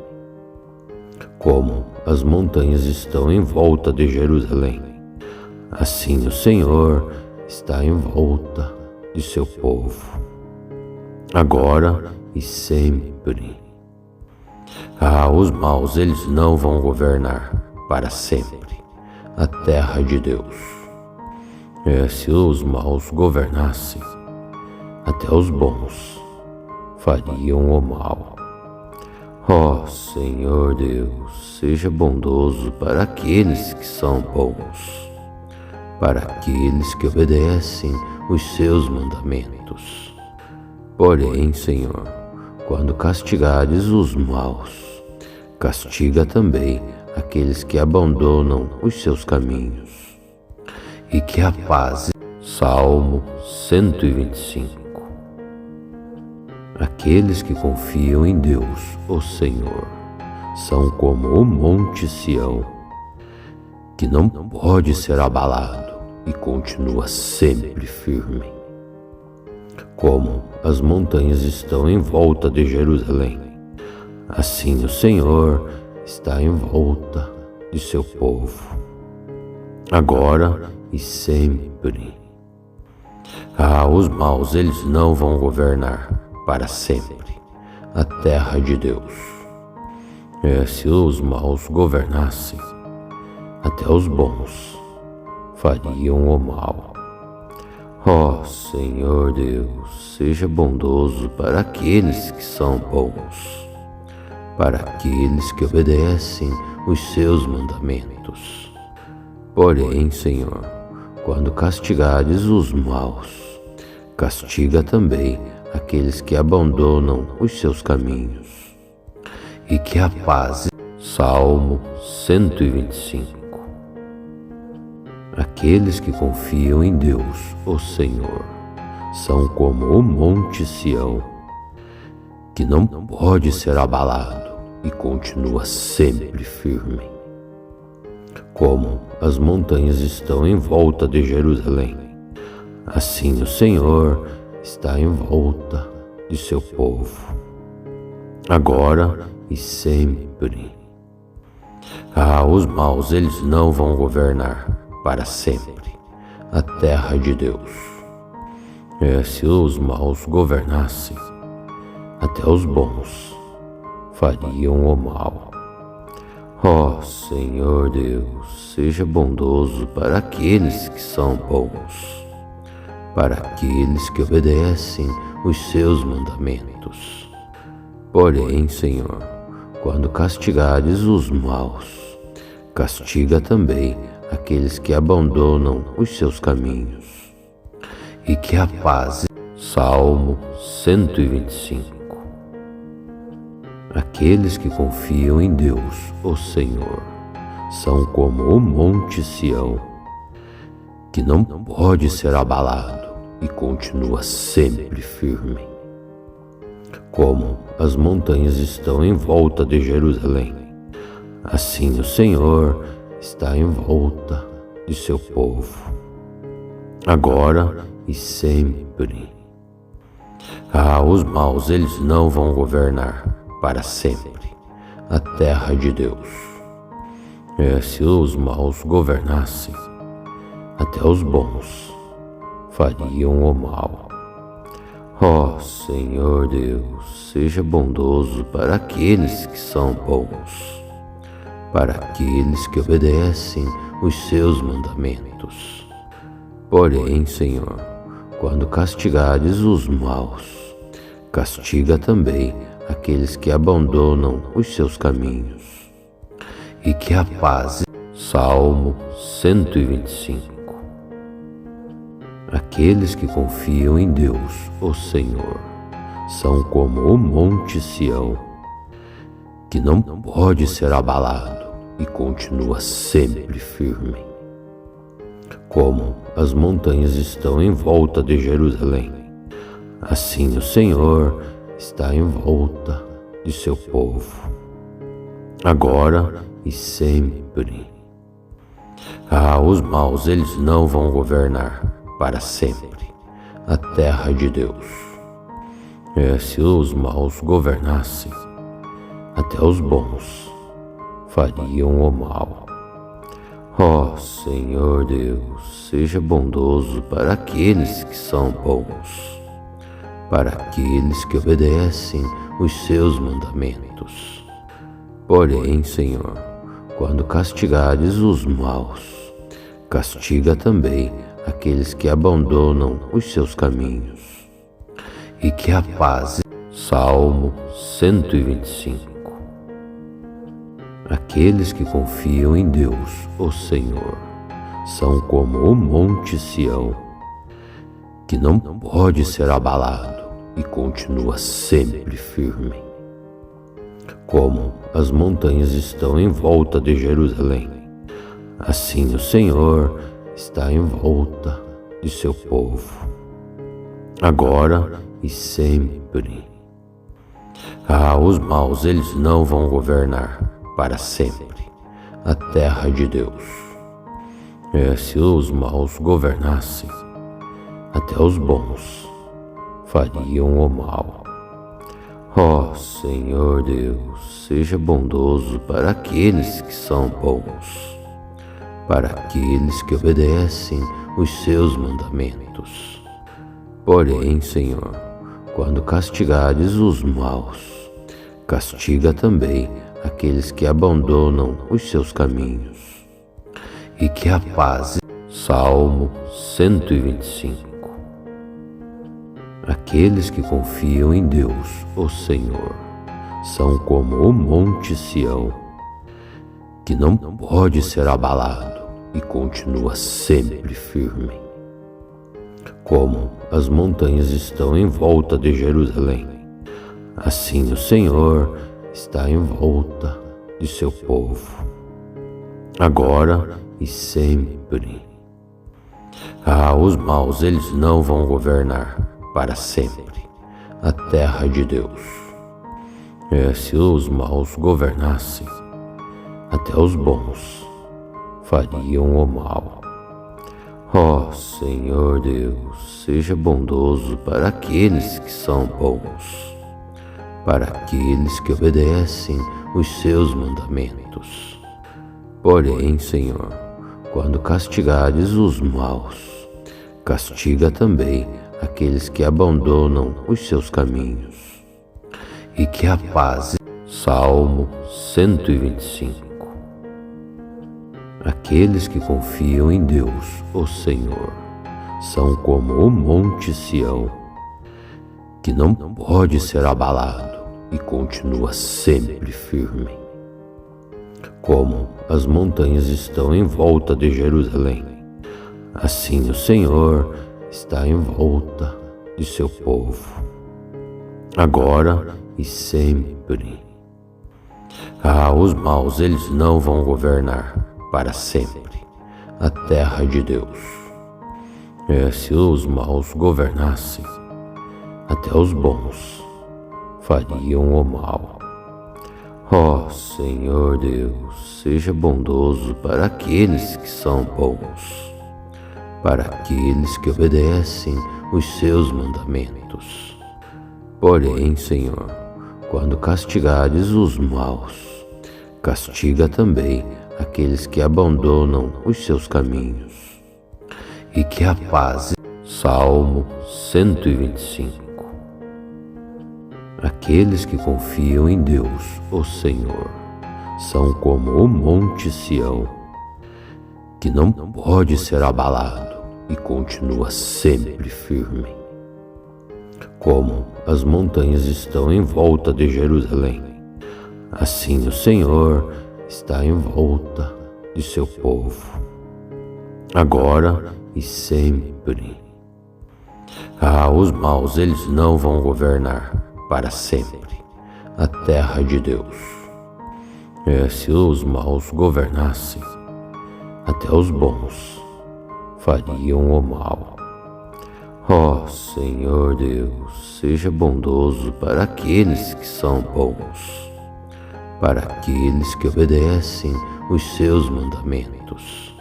Como as montanhas estão em volta de Jerusalém, assim o Senhor está em volta de seu povo, agora e sempre. Os maus eles não vão governar para sempre a terra de Deus. Se os maus governassem, até os bons fariam o mal. Ó Senhor Deus, seja bondoso para aqueles que são bons, para aqueles que obedecem os seus mandamentos. Porém, Senhor, quando castigares os maus, castiga também aqueles que abandonam os seus caminhos. E que a paz. Salmo 125. Aqueles que confiam em Deus, o Senhor, são como o monte Sião, que não pode ser abalado e continua sempre firme. Como as montanhas estão em volta de Jerusalém, assim o Senhor está em volta de seu povo, agora e sempre. Os maus eles não vão governar para sempre a terra de Deus. Se os maus governassem, até os bons fariam o mal. Ó Senhor Deus, seja bondoso para aqueles que são bons, para aqueles que obedecem os seus mandamentos. Porém, Senhor, quando castigares os maus, castiga também aqueles que abandonam os seus caminhos. E que a paz. Salmo 125. Aqueles que confiam em Deus, o Senhor, são como o monte Sião, que não pode ser abalado e continua sempre firme. Como as montanhas estão em volta de Jerusalém, assim o Senhor está em volta de seu povo, agora e sempre. Os maus eles não vão governar para sempre a terra de Deus. Se os maus governassem, até os bons fariam o mal. Ó Senhor Deus, seja bondoso para aqueles que são bons, para aqueles que obedecem os seus mandamentos. Porém, Senhor, quando castigares os maus, castiga também aqueles que abandonam os seus caminhos. E que a paz. Salmo 125. Aqueles que confiam em Deus, o Senhor, são como o monte Sião, que não pode ser abalado e continua sempre firme. Como as montanhas estão em volta de Jerusalém, assim o Senhor está em volta de seu povo, agora e sempre. Os maus eles não vão governar para sempre a terra de Deus. Se os maus governassem, até os bons fariam o mal. Ó Senhor Deus, seja bondoso para aqueles que são bons, para aqueles que obedecem os seus mandamentos. Porém, Senhor, quando castigares os maus, castiga também aqueles que abandonam os seus caminhos. E que a paz. Salmo 125. Aqueles que confiam em Deus, o Senhor, são como o monte Sião, que não pode ser abalado e continua sempre firme. Como as montanhas estão em volta de Jerusalém, assim o Senhor está em volta de seu povo, agora e sempre. Os maus eles não vão governar para sempre a terra de Deus. Se os maus governassem, até os bons fariam o mal. Ó Senhor Deus, seja bondoso para aqueles que são bons, para aqueles que obedecem os seus mandamentos. Porém, Senhor, quando castigares os maus, castiga também aqueles que abandonam os seus caminhos. E que a paz. Salmo 125. Aqueles que confiam em Deus, o Senhor, são como o monte Sião, que não pode ser abalado e continua sempre firme. Como as montanhas estão em volta de Jerusalém, assim o Senhor está em volta de seu povo, agora e sempre. Os maus eles não vão governar para sempre a terra de Deus. Se os maus governassem, até os bons fariam o mal. Ó Senhor Deus, seja bondoso para aqueles que são bons, para aqueles que obedecem os seus mandamentos. Porém, Senhor, quando castigares os maus, castiga também aqueles que abandonam os seus caminhos. E que a paz. Salmo 125. Aqueles que confiam em Deus, o Senhor, são como o monte Sião, que não pode ser abalado e continua sempre firme. Como as montanhas estão em volta de Jerusalém, assim o Senhor está em volta de seu povo, agora e sempre. Os maus eles não vão governar para sempre a terra de Deus. Se os maus governassem, até os bons fariam o mal. Ó Senhor Deus, seja bondoso para aqueles que são bons, para aqueles que obedecem os seus mandamentos. Porém, Senhor, quando castigares os maus, castiga também aqueles que abandonam os seus caminhos. E que a paz. Salmo 125. Aqueles que confiam em Deus, o Senhor, são como o monte Sião, que não pode ser abalado e continua sempre firme. Como as montanhas estão em volta de Jerusalém, assim o Senhor está em volta de seu povo, agora e sempre. Os maus eles não vão governar para sempre a terra de Deus. Se os maus governassem, até os bons fariam o mal. Ó Senhor Deus, seja bondoso para aqueles que são bons, para aqueles que obedecem os seus mandamentos. Porém, Senhor, quando castigares os maus, castiga também aqueles que abandonam os seus caminhos, e que a paz. Salmo 125. Aqueles que confiam em Deus, o Senhor, são como o monte Sião, que não pode ser abalado e continua sempre firme. Como as montanhas estão em volta de Jerusalém, assim o Senhor está em volta de seu povo, agora e sempre. Os maus eles não vão governar para sempre a terra de Deus. Se os maus governassem, até os bons fariam o mal. Ó Senhor Deus, seja bondoso para aqueles que são bons, para aqueles que obedecem os seus mandamentos.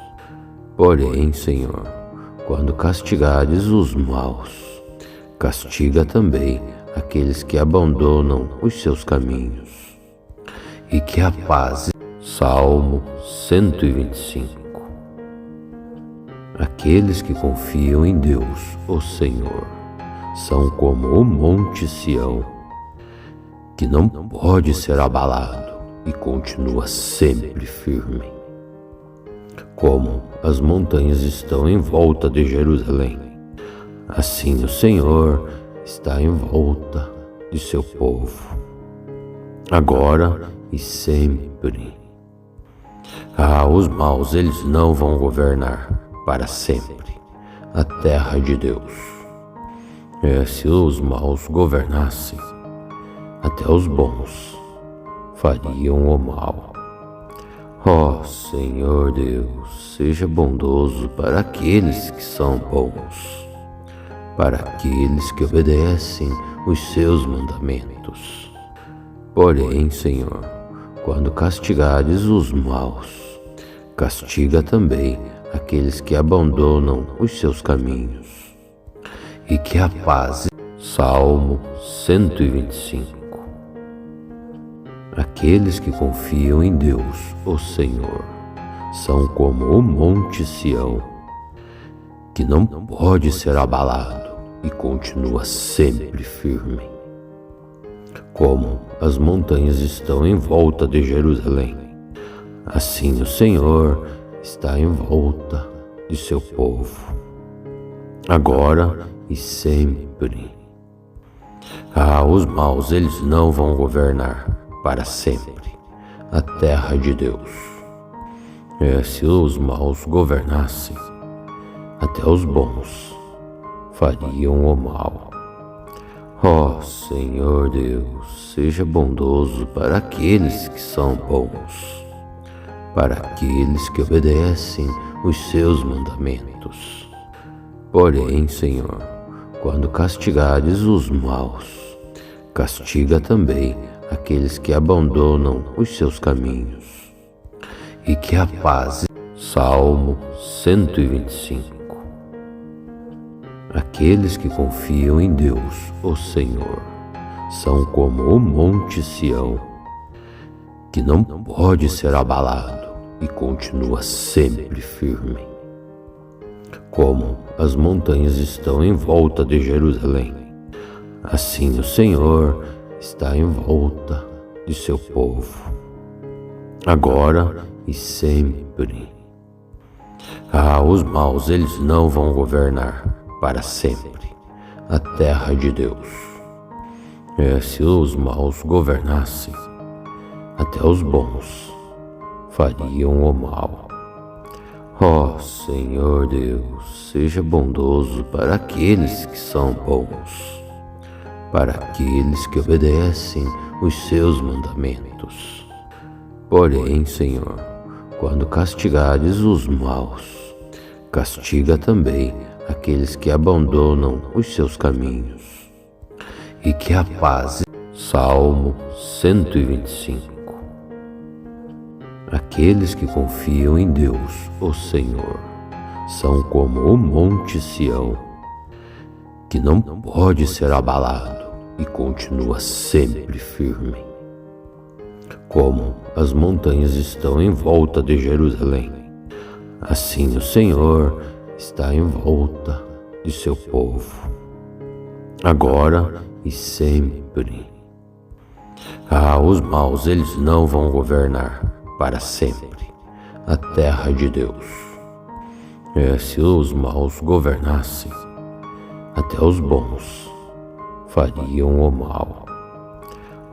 Porém, Senhor, quando castigares os maus, castiga também aqueles que abandonam os seus caminhos, e que a paz. Salmo 125. Aqueles que confiam em Deus, o Senhor, são como o monte Sião, que não pode ser abalado e continua sempre firme. Como as montanhas estão em volta de Jerusalém, assim o Senhor está em volta de seu povo, agora e sempre. Os maus eles não vão governar para sempre a terra de Deus. Se os maus governassem, até os bons fariam o mal. Ó Senhor Deus, seja bondoso para aqueles que são bons, para aqueles que obedecem os seus mandamentos. Porém, Senhor, quando castigares os maus, castiga também aqueles que abandonam os seus caminhos, e que a paz. Salmo 125. Aqueles que confiam em Deus, o Senhor, são como o monte Sião, que não pode ser abalado e continua sempre firme. Como as montanhas estão em volta de Jerusalém, assim o Senhor está em volta de seu povo, agora e sempre. Os maus eles não vão governar para sempre a terra de Deus. Se os maus governassem, até os bons fariam o mal. Ó Senhor Deus, seja bondoso para aqueles que são bons, para aqueles que obedecem os seus mandamentos. Porém, Senhor, quando castigares os maus, castiga também aqueles que abandonam os seus caminhos, e que a paz. Salmo 125. Aqueles que confiam em Deus, o Senhor, são como o monte Sião, que não pode ser abalado e continua sempre firme. Como as montanhas estão em volta de Jerusalém, assim o Senhor está em volta de seu povo, agora e sempre. Os maus eles não vão governar para sempre a terra de Deus. Se os maus governassem, até os bons fariam o mal. Ó Senhor Deus, seja bondoso para aqueles que são bons, para aqueles que obedecem os seus mandamentos. Porém, Senhor, quando castigares os maus, castiga também aqueles que abandonam os seus caminhos, e que a paz. Salmo 125. Aqueles que confiam em Deus, o Senhor, são como o monte Sião, que não pode ser abalado e continua sempre firme. Como as montanhas estão em volta de Jerusalém, assim o Senhor está em volta de seu povo, agora e sempre. Os maus eles não vão governar para sempre a terra de Deus. Se os maus governassem, até os bons fariam o mal.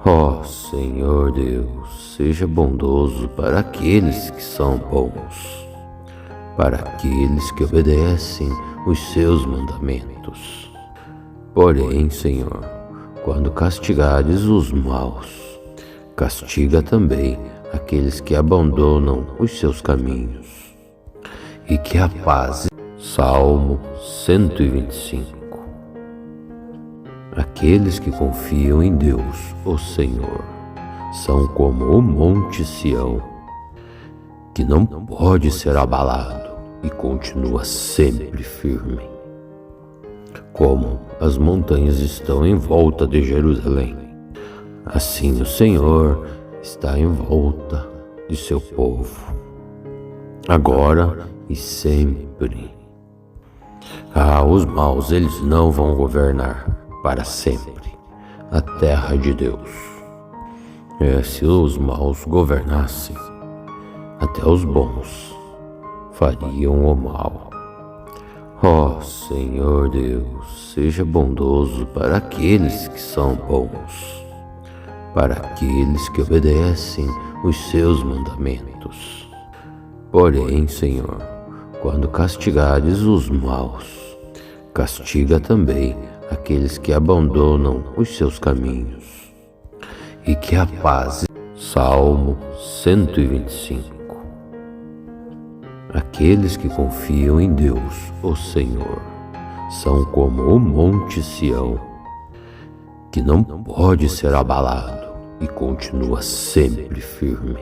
Ó Senhor Deus, seja bondoso para aqueles que são bons, para aqueles que obedecem os seus mandamentos. Porém, Senhor, quando castigares os maus, castiga também aqueles que abandonam os seus caminhos, e que a paz. Salmo 125. Aqueles que confiam em Deus, o Senhor, são como o monte Sião, que não pode ser abalado e continua sempre firme. Como as montanhas estão em volta de Jerusalém, assim o Senhor está em volta de seu povo, agora e sempre. Os maus eles não vão governar para sempre a terra de Deus. Se os maus governassem, até os bons fariam o mal. Ó Senhor Deus, seja bondoso para aqueles que são bons, para aqueles que obedecem os seus mandamentos. Porém, Senhor, quando castigares os maus, castiga também aqueles que abandonam os seus caminhos, e que a paz. Salmo 125. Aqueles que confiam em Deus, o Senhor, são como o monte Sião, que não pode ser abalado e continua sempre firme.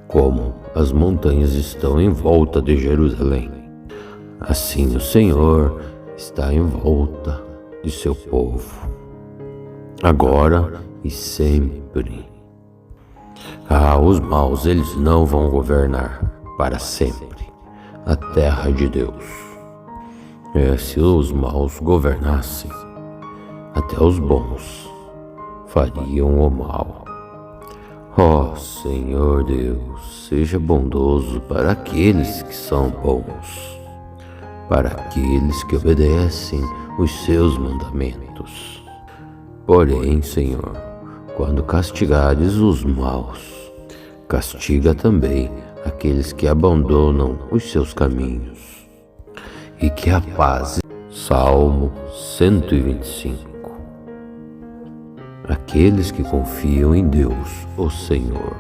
Como as montanhas estão em volta de Jerusalém, assim o Senhor está em volta de seu povo, agora e sempre. Os maus eles não vão governar para sempre a terra de Deus. Se os maus governassem, até os bons fariam o mal. Ó Senhor Deus, seja bondoso para aqueles que são bons, para aqueles que obedecem os seus mandamentos. Porém, Senhor, quando castigares os maus, castiga também aqueles que abandonam os seus caminhos, e que a paz. Salmo 125. Aqueles que confiam em Deus, o Senhor,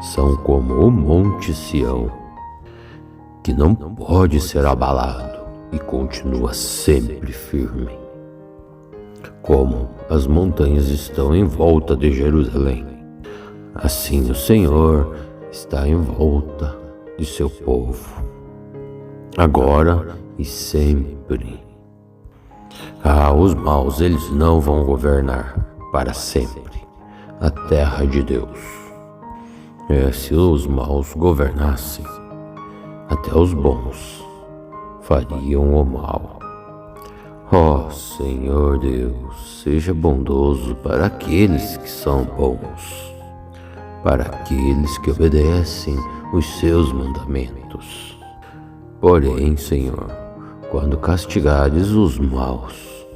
são como o monte Sião, que não pode ser abalado e continua sempre firme. Como as montanhas estão em volta de Jerusalém, assim o Senhor está em volta de seu povo, agora e sempre. Os maus eles não vão governar para sempre a terra de Deus. É, se os maus governassem, até os bons fariam o mal. Ó Senhor Deus, seja bondoso para aqueles que são bons, para aqueles que obedecem os seus mandamentos. Porém, Senhor, quando castigares os maus,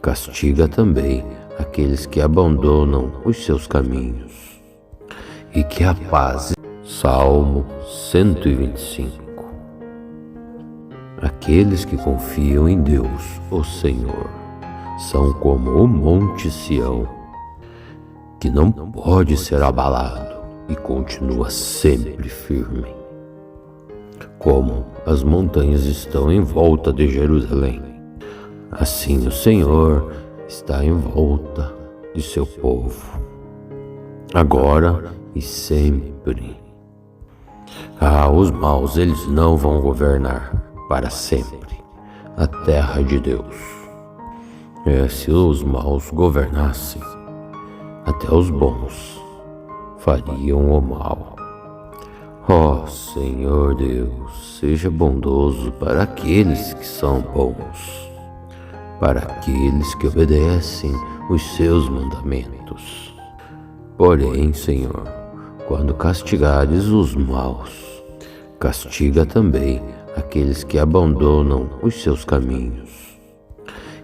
castiga também aqueles que abandonam os seus caminhos, e que a paz. Salmo 125. Aqueles que confiam em Deus, o Senhor, são como o monte Sião, que não pode ser abalado e continua sempre firme. Como as montanhas estão em volta de Jerusalém, assim o Senhor está em volta de seu povo, agora e sempre. Os maus fariam o mal. Ó Senhor Deus, seja bondoso para aqueles que são bons, para aqueles que obedecem os seus mandamentos. Porém, Senhor, quando castigares os maus, castiga também aqueles que abandonam os seus caminhos, e que a paz. Salmo 125. Aqueles que confiam em Deus, o Senhor, são como o monte Sião, que não pode ser abalado e continua sempre firme. Como as montanhas estão em volta de Jerusalém, assim o Senhor está em volta de seu povo, agora e sempre. Os maus eles não vão governar para sempre a terra de Deus. Se os maus governassem, até os bons fariam o mal. Ó Senhor Deus, seja bondoso para aqueles que são bons, para aqueles que obedecem os seus mandamentos. Porém, Senhor, quando castigares os maus, castiga também aqueles que abandonam os seus caminhos,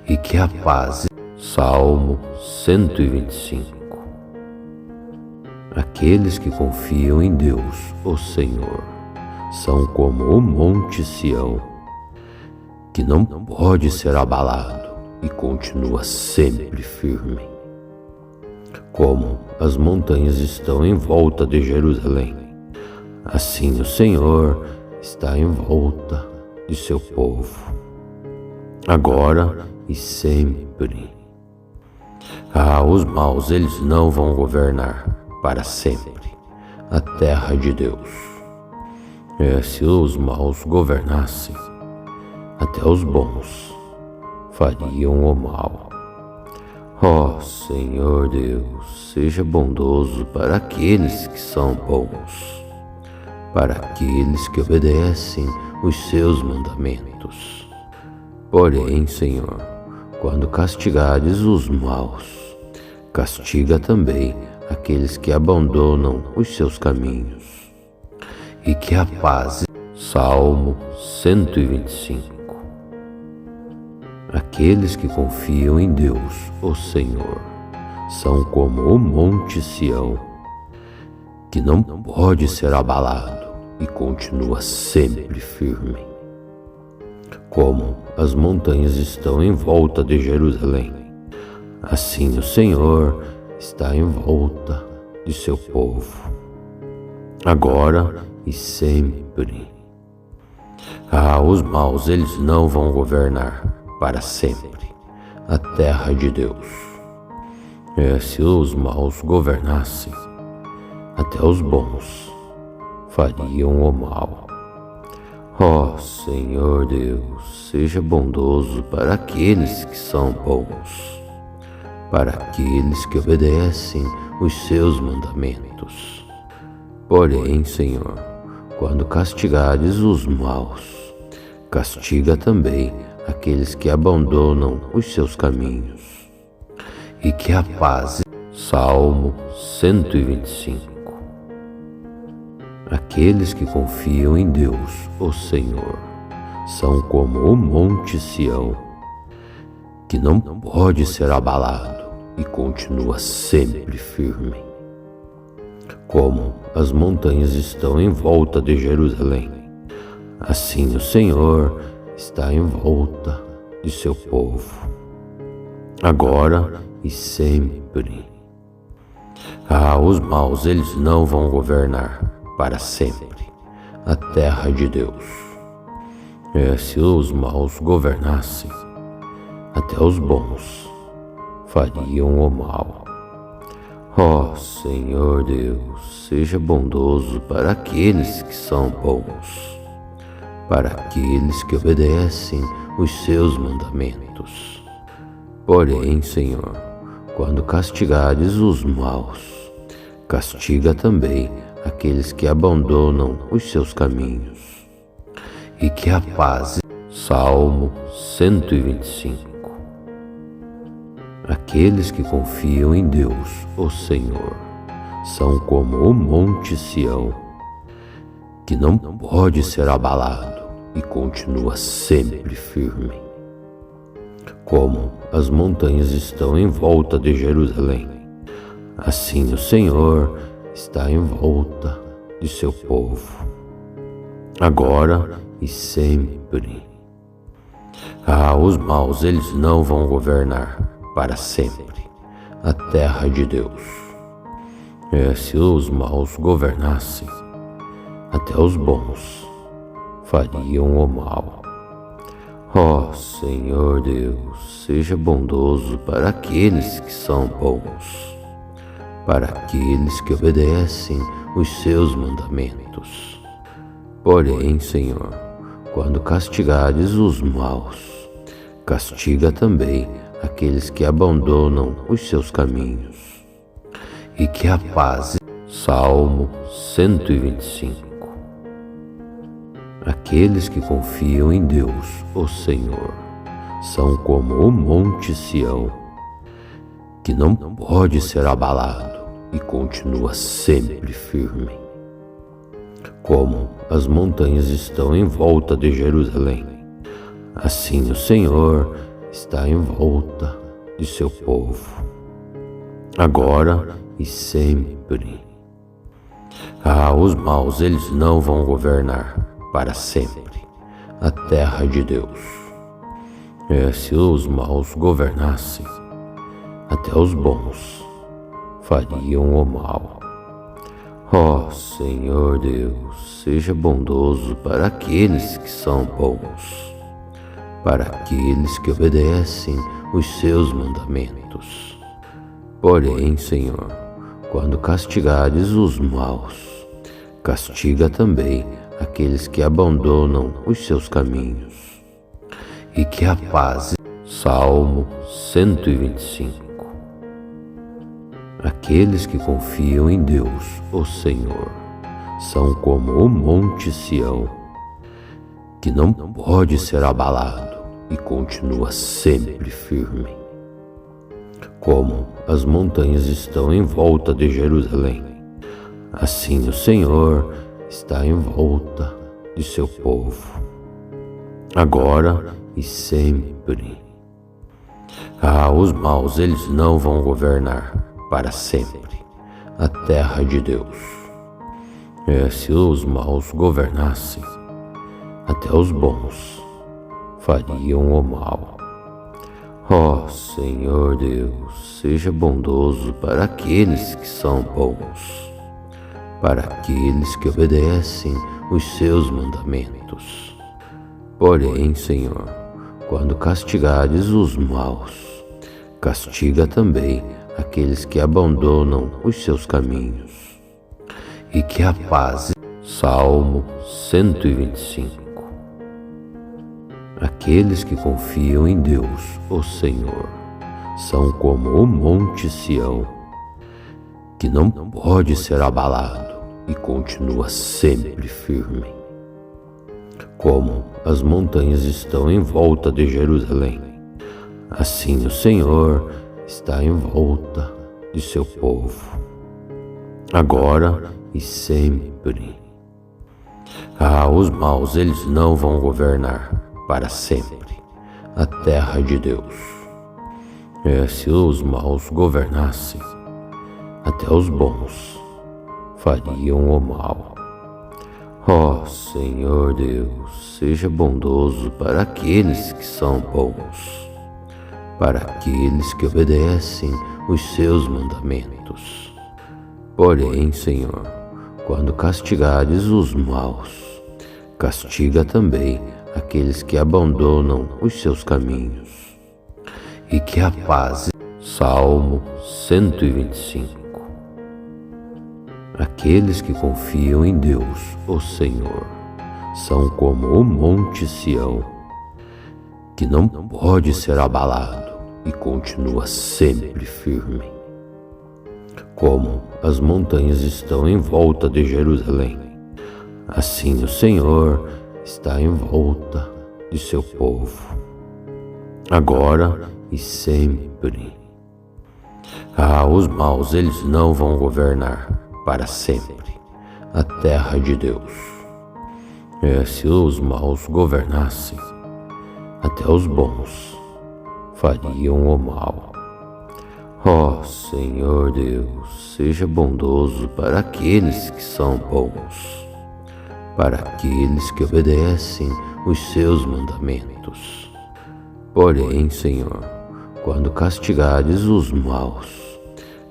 e que a paz. Salmo 125. Aqueles que confiam em Deus, o Senhor, são como o monte Sião, que não pode ser abalado e continua sempre firme. Como as montanhas estão em volta de Jerusalém, assim o Senhor está em volta de seu povo, agora e sempre. Os maus eles não vão governar para sempre a terra de Deus. Se os maus governassem, até os bons fariam o mal. Ó Senhor Deus, seja bondoso para aqueles que são bons, para aqueles que obedecem os seus mandamentos. Porém, Senhor, quando castigares os maus, castiga também aqueles que abandonam os seus caminhos, e que a paz. Salmo 125. Aqueles que confiam em Deus, o Senhor, são como o monte Sião, que não pode ser abalado e continua sempre firme. Como as montanhas estão em volta de Jerusalém, assim o Senhor está em volta de seu povo, agora e sempre. Os maus eles não vão governar para sempre a terra de Deus. Se os maus governassem, até os bons fariam o mal. Ó Senhor Deus, seja bondoso para aqueles que são bons, para aqueles que obedecem os seus mandamentos. Porém, Senhor, quando castigares os maus, castiga também aqueles que abandonam os seus caminhos, e que a paz. Salmo 125. Aqueles que confiam em Deus, o Senhor, são como o monte Sião, que não pode ser abalado e continua sempre firme. Como as montanhas estão em volta de Jerusalém, assim o Senhor está em volta de seu povo, agora e sempre. Os maus eles não vão governar para sempre a terra de Deus. Se os maus governassem, até os bons fariam o mal. Ó Senhor Deus, seja bondoso para aqueles que são bons, para aqueles que obedecem os seus mandamentos. Porém, Senhor, quando castigares os maus, castiga também aqueles que abandonam os seus caminhos, e que a paz. Salmo 125. Aqueles que confiam em Deus, o Senhor, são como o monte Sião, que não pode ser abalado e continua sempre firme. Como as montanhas estão em volta de Jerusalém, assim o Senhor está em volta de seu povo, agora e sempre. Os maus eles não vão governar para sempre a terra de Deus. Se os maus governassem, até os bons fariam o mal. Ó Senhor Deus, seja bondoso para aqueles que são bons, para aqueles que obedecem os seus mandamentos. Porém, Senhor, quando castigares os maus, castiga também aqueles que abandonam os seus caminhos, e que a paz. Salmo 125. Aqueles que confiam em Deus, o Senhor, são como o monte Sião, que não pode ser abalado e continua sempre firme. Como as montanhas estão em volta de Jerusalém, assim o Senhor está em volta de seu povo, agora e sempre. Os maus eles não vão governar para sempre a terra de Deus. Se os maus governassem, até os bons fariam o mal. Senhor Deus, seja bondoso para aqueles que são bons, para aqueles que obedecem os seus mandamentos. Porém, Senhor, quando castigares os maus, castiga também aqueles que abandonam os seus caminhos, e que a paz. Salmo 125. Aqueles que confiam em Deus, o Senhor, são como o monte Sião, que não pode ser abalado e continua sempre firme. Como as montanhas estão em volta de Jerusalém, assim o Senhor está em volta de seu povo, agora e sempre. Os maus eles não vão governar para sempre a terra de Deus. Se os maus governassem, até os bons fariam o mal. Senhor Deus, seja bondoso para aqueles que são bons, para aqueles que obedecem os seus mandamentos. Porém, Senhor, quando castigares os maus, castiga também aqueles que abandonam os seus caminhos, e que a paz. Salmo 125. Aqueles que confiam em Deus, o Senhor, são como o monte Sião, que não pode ser abalado e continua sempre firme. Como as montanhas estão em volta de Jerusalém, assim o Senhor está em volta de seu povo, agora e sempre. Os maus eles não vão governar para sempre a terra de Deus. Se os maus governassem, até os bons fariam o mal. Senhor Deus, seja bondoso para aqueles que são bons, para aqueles que obedecem os seus mandamentos. Porém, Senhor, quando castigares os maus, castiga também aqueles que abandonam os seus caminhos, e que a paz. Salmo 125. Aqueles que confiam em Deus, o Senhor, são como o monte Sião, que não pode ser abalado e continua sempre firme. Como as montanhas estão em volta de Jerusalém, assim o Senhor está em volta de seu povo, agora e sempre. Os maus eles não vão governar para sempre a terra de Deus. Se os maus governassem, até os bons fariam o mal. Senhor Deus, seja bondoso para aqueles que são bons, para aqueles que obedecem os seus mandamentos. Porém, Senhor, quando castigares os maus,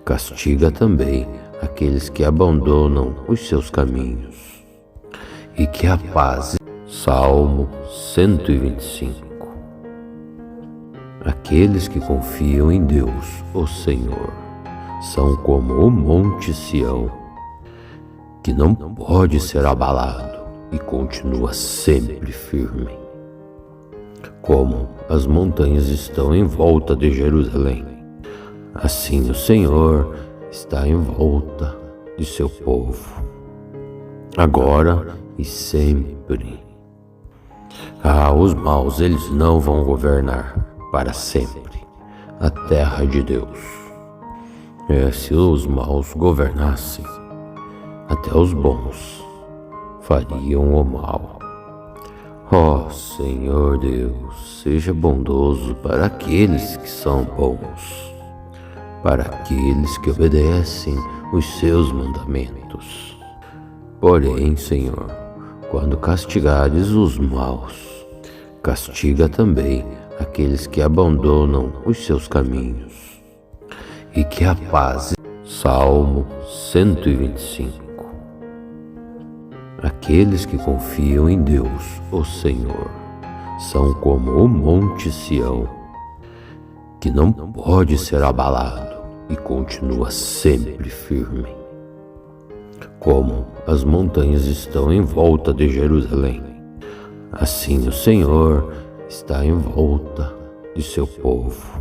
castiga também aqueles que abandonam os seus caminhos, e que a paz. Salmo 125. Aqueles que confiam em Deus, o Senhor, são como o monte Sião, que não pode ser abalado e continua sempre firme. Como as montanhas estão em volta de Jerusalém, assim o Senhor está em volta de seu povo, agora e sempre. Os maus eles não vão governar para sempre a terra de Deus. Se os maus governassem, até os bons fariam o mal. Senhor Deus, seja bondoso para aqueles que são bons, para aqueles que obedecem os seus mandamentos. Porém, Senhor, quando castigares os maus, castiga também aqueles que abandonam os seus caminhos, e que a paz. Salmo 125. Aqueles que confiam em Deus, o Senhor, são como o monte Sião, que não pode ser abalado e continua sempre firme. Como as montanhas estão em volta de Jerusalém, assim o Senhor está em volta de seu povo,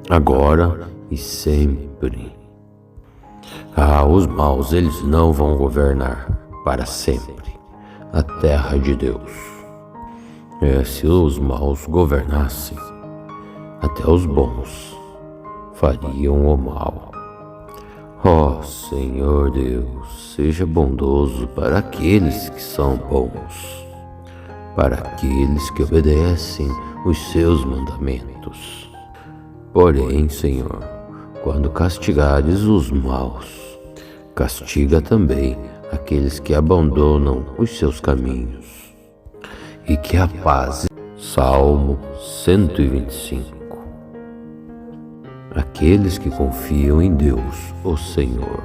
agora e sempre. Os maus eles não vão governar para sempre a terra de Deus. Se os maus governassem, até os bons fariam o mal. Senhor Deus, seja bondoso para aqueles que são bons, para aqueles que obedecem os seus mandamentos. Porém, Senhor, quando castigares os maus, castiga também aqueles que abandonam os seus caminhos, e que a paz. Salmo 125. Aqueles que confiam em Deus, o Senhor,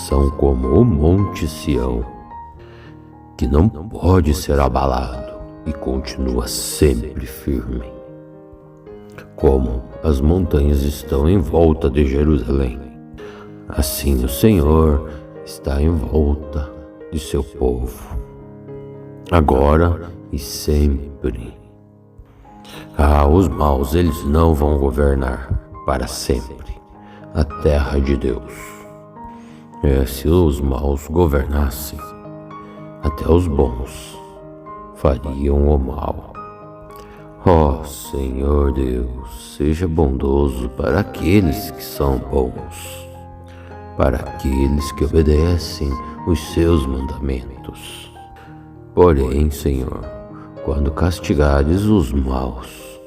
são como o monte Sião, que não pode ser abalado e continua sempre firme. Como as montanhas estão em volta de Jerusalém, assim o Senhor está em volta de seu povo, agora e sempre. Os maus eles não vão governar para sempre a terra de Deus. Se os maus governassem, até os bons fariam o mal. Senhor Deus, seja bondoso para aqueles que são bons, para aqueles que obedecem os seus mandamentos. Porém, Senhor, quando castigares os maus,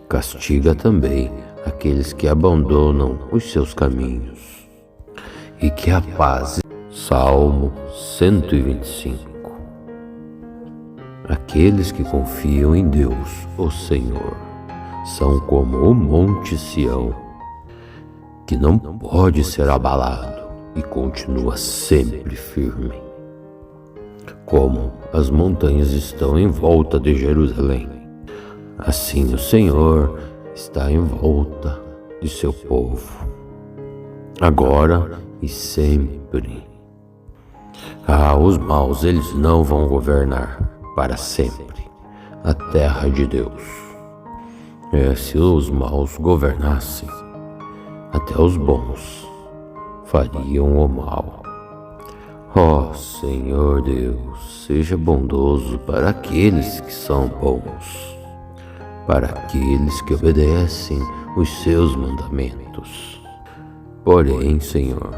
castiga também aqueles que abandonam os seus caminhos, e que a paz. Salmo 125. Aqueles que confiam em Deus, o Senhor, são como o monte Sião, que não pode ser abalado e continua sempre firme. Como as montanhas estão em volta de Jerusalém, assim o Senhor está em volta de seu povo, agora e sempre. Os maus eles não vão governar para sempre a terra de Deus. Se os maus governassem, até os bons fariam o mal. Senhor Deus, seja bondoso para aqueles que são bons, para aqueles que obedecem os seus mandamentos. Porém, Senhor,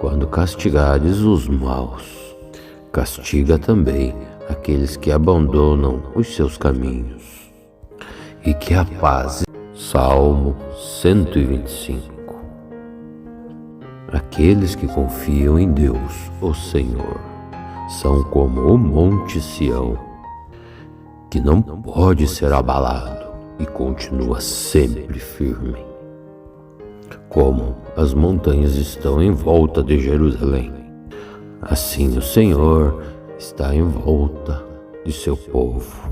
quando castigares os maus, castiga também aqueles que abandonam os seus caminhos, e que a paz. Salmo 125. Aqueles que confiam em Deus, o Senhor, são como o monte Sião, que não pode ser abalado e continua sempre firme. Como as montanhas estão em volta de Jerusalém, assim o Senhor está em volta de seu povo,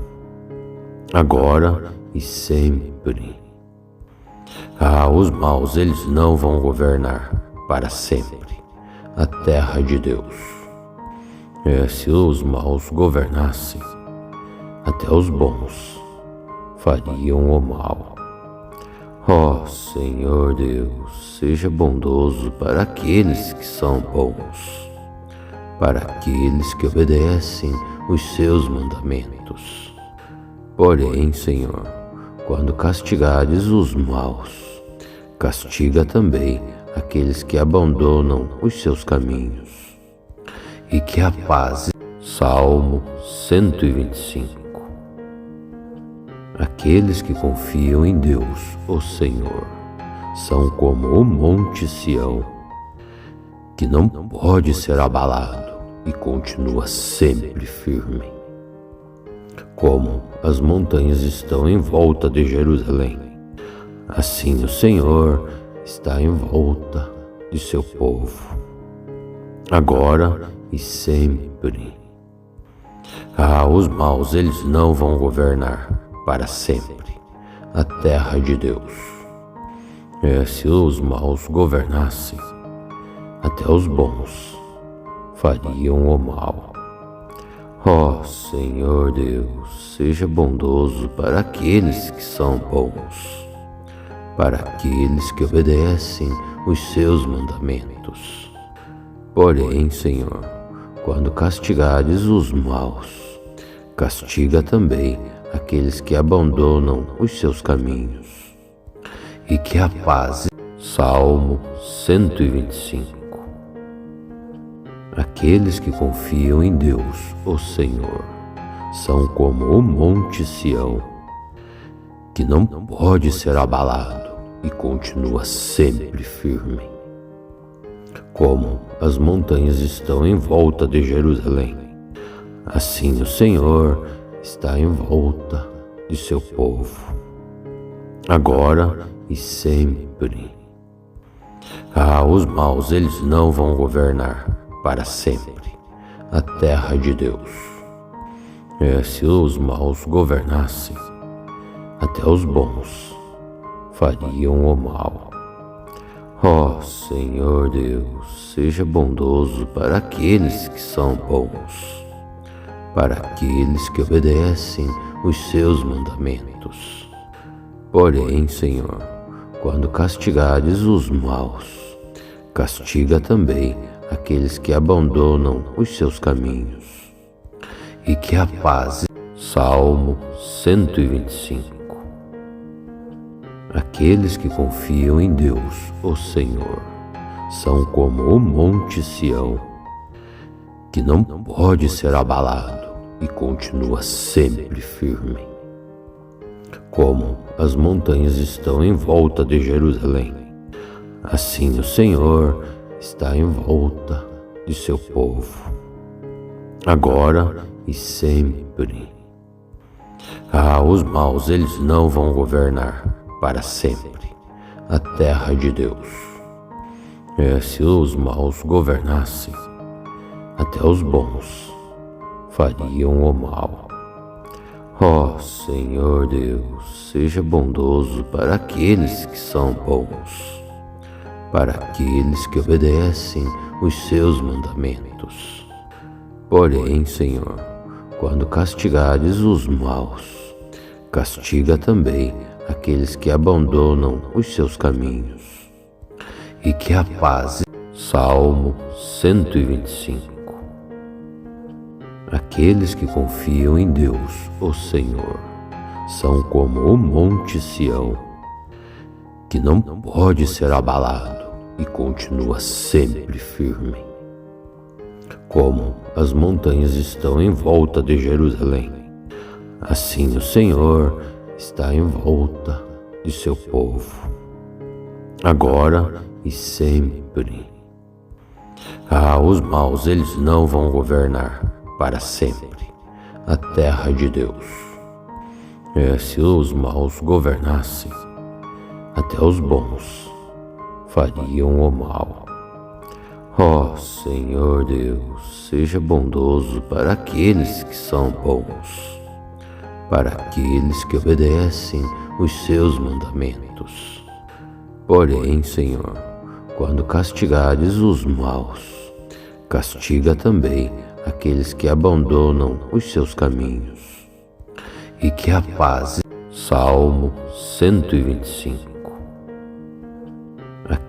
agora e sempre. Os maus eles não vão governar para sempre a terra de Deus. Se os maus governassem, até os bons fariam o mal. Ó Senhor Deus, seja bondoso para aqueles que são bons, para aqueles que obedecem os seus mandamentos. Porém, Senhor, quando castigares os maus, castiga também aqueles que abandonam os seus caminhos, e que a paz. Salmo 125. Aqueles que confiam em Deus, o Senhor, são como o monte Sião, que não pode ser abalado e continua sempre firme. Como as montanhas estão em volta de Jerusalém, assim o Senhor está em volta de seu povo, agora e sempre. Os maus eles não vão governar para sempre a terra de Deus. Se os maus governassem, até os bons fariam o mal. Ó Senhor Deus, seja bondoso para aqueles que são bons, para aqueles que obedecem os seus mandamentos. Porém, Senhor, quando castigares os maus, castiga também aqueles que abandonam os seus caminhos, e que a paz. Salmo 125. Aqueles que confiam em Deus, o Senhor, são como o monte Sião, que não pode ser abalado e continua sempre firme. Como as montanhas estão em volta de Jerusalém, assim o Senhor está em volta de seu povo, agora e sempre. Os maus eles não vão governar para sempre a terra de Deus. Se os maus governassem, até os bons fariam o mal. Ó Senhor Deus, seja bondoso para aqueles que são bons, para aqueles que obedecem os seus mandamentos. Porém, Senhor, quando castigares os maus, castiga também aqueles que abandonam os seus caminhos, e que a paz. Salmo 125. Aqueles que confiam em Deus, o Senhor, são como o monte Sião, que não pode ser abalado e continua sempre firme. Como as montanhas estão em volta de Jerusalém, assim o Senhor está em volta de seu povo, agora e sempre. Os maus eles não vão governar para sempre a terra de Deus. Se os maus governassem, até os bons fariam o mal. Ó Senhor Deus, seja bondoso para aqueles que são bons, para aqueles que obedecem os seus mandamentos. Porém, Senhor, quando castigares os maus, castiga também aqueles que abandonam os seus caminhos, e que a paz. Salmo 125. Aqueles que confiam em Deus, o Senhor, são como o monte Sião, que não pode ser abalado e continua sempre firme. Como as montanhas estão em volta de Jerusalém, assim o Senhor está em volta de seu povo, agora e sempre. Os maus eles não vão governar para sempre a terra de Deus. Se os maus governassem, até os bons fariam o mal. Ó Senhor Deus, seja bondoso para aqueles que são bons, para aqueles que obedecem os seus mandamentos. Porém, Senhor, quando castigares os maus, castiga também aqueles que abandonam os seus caminhos, e que a paz. Salmo 125.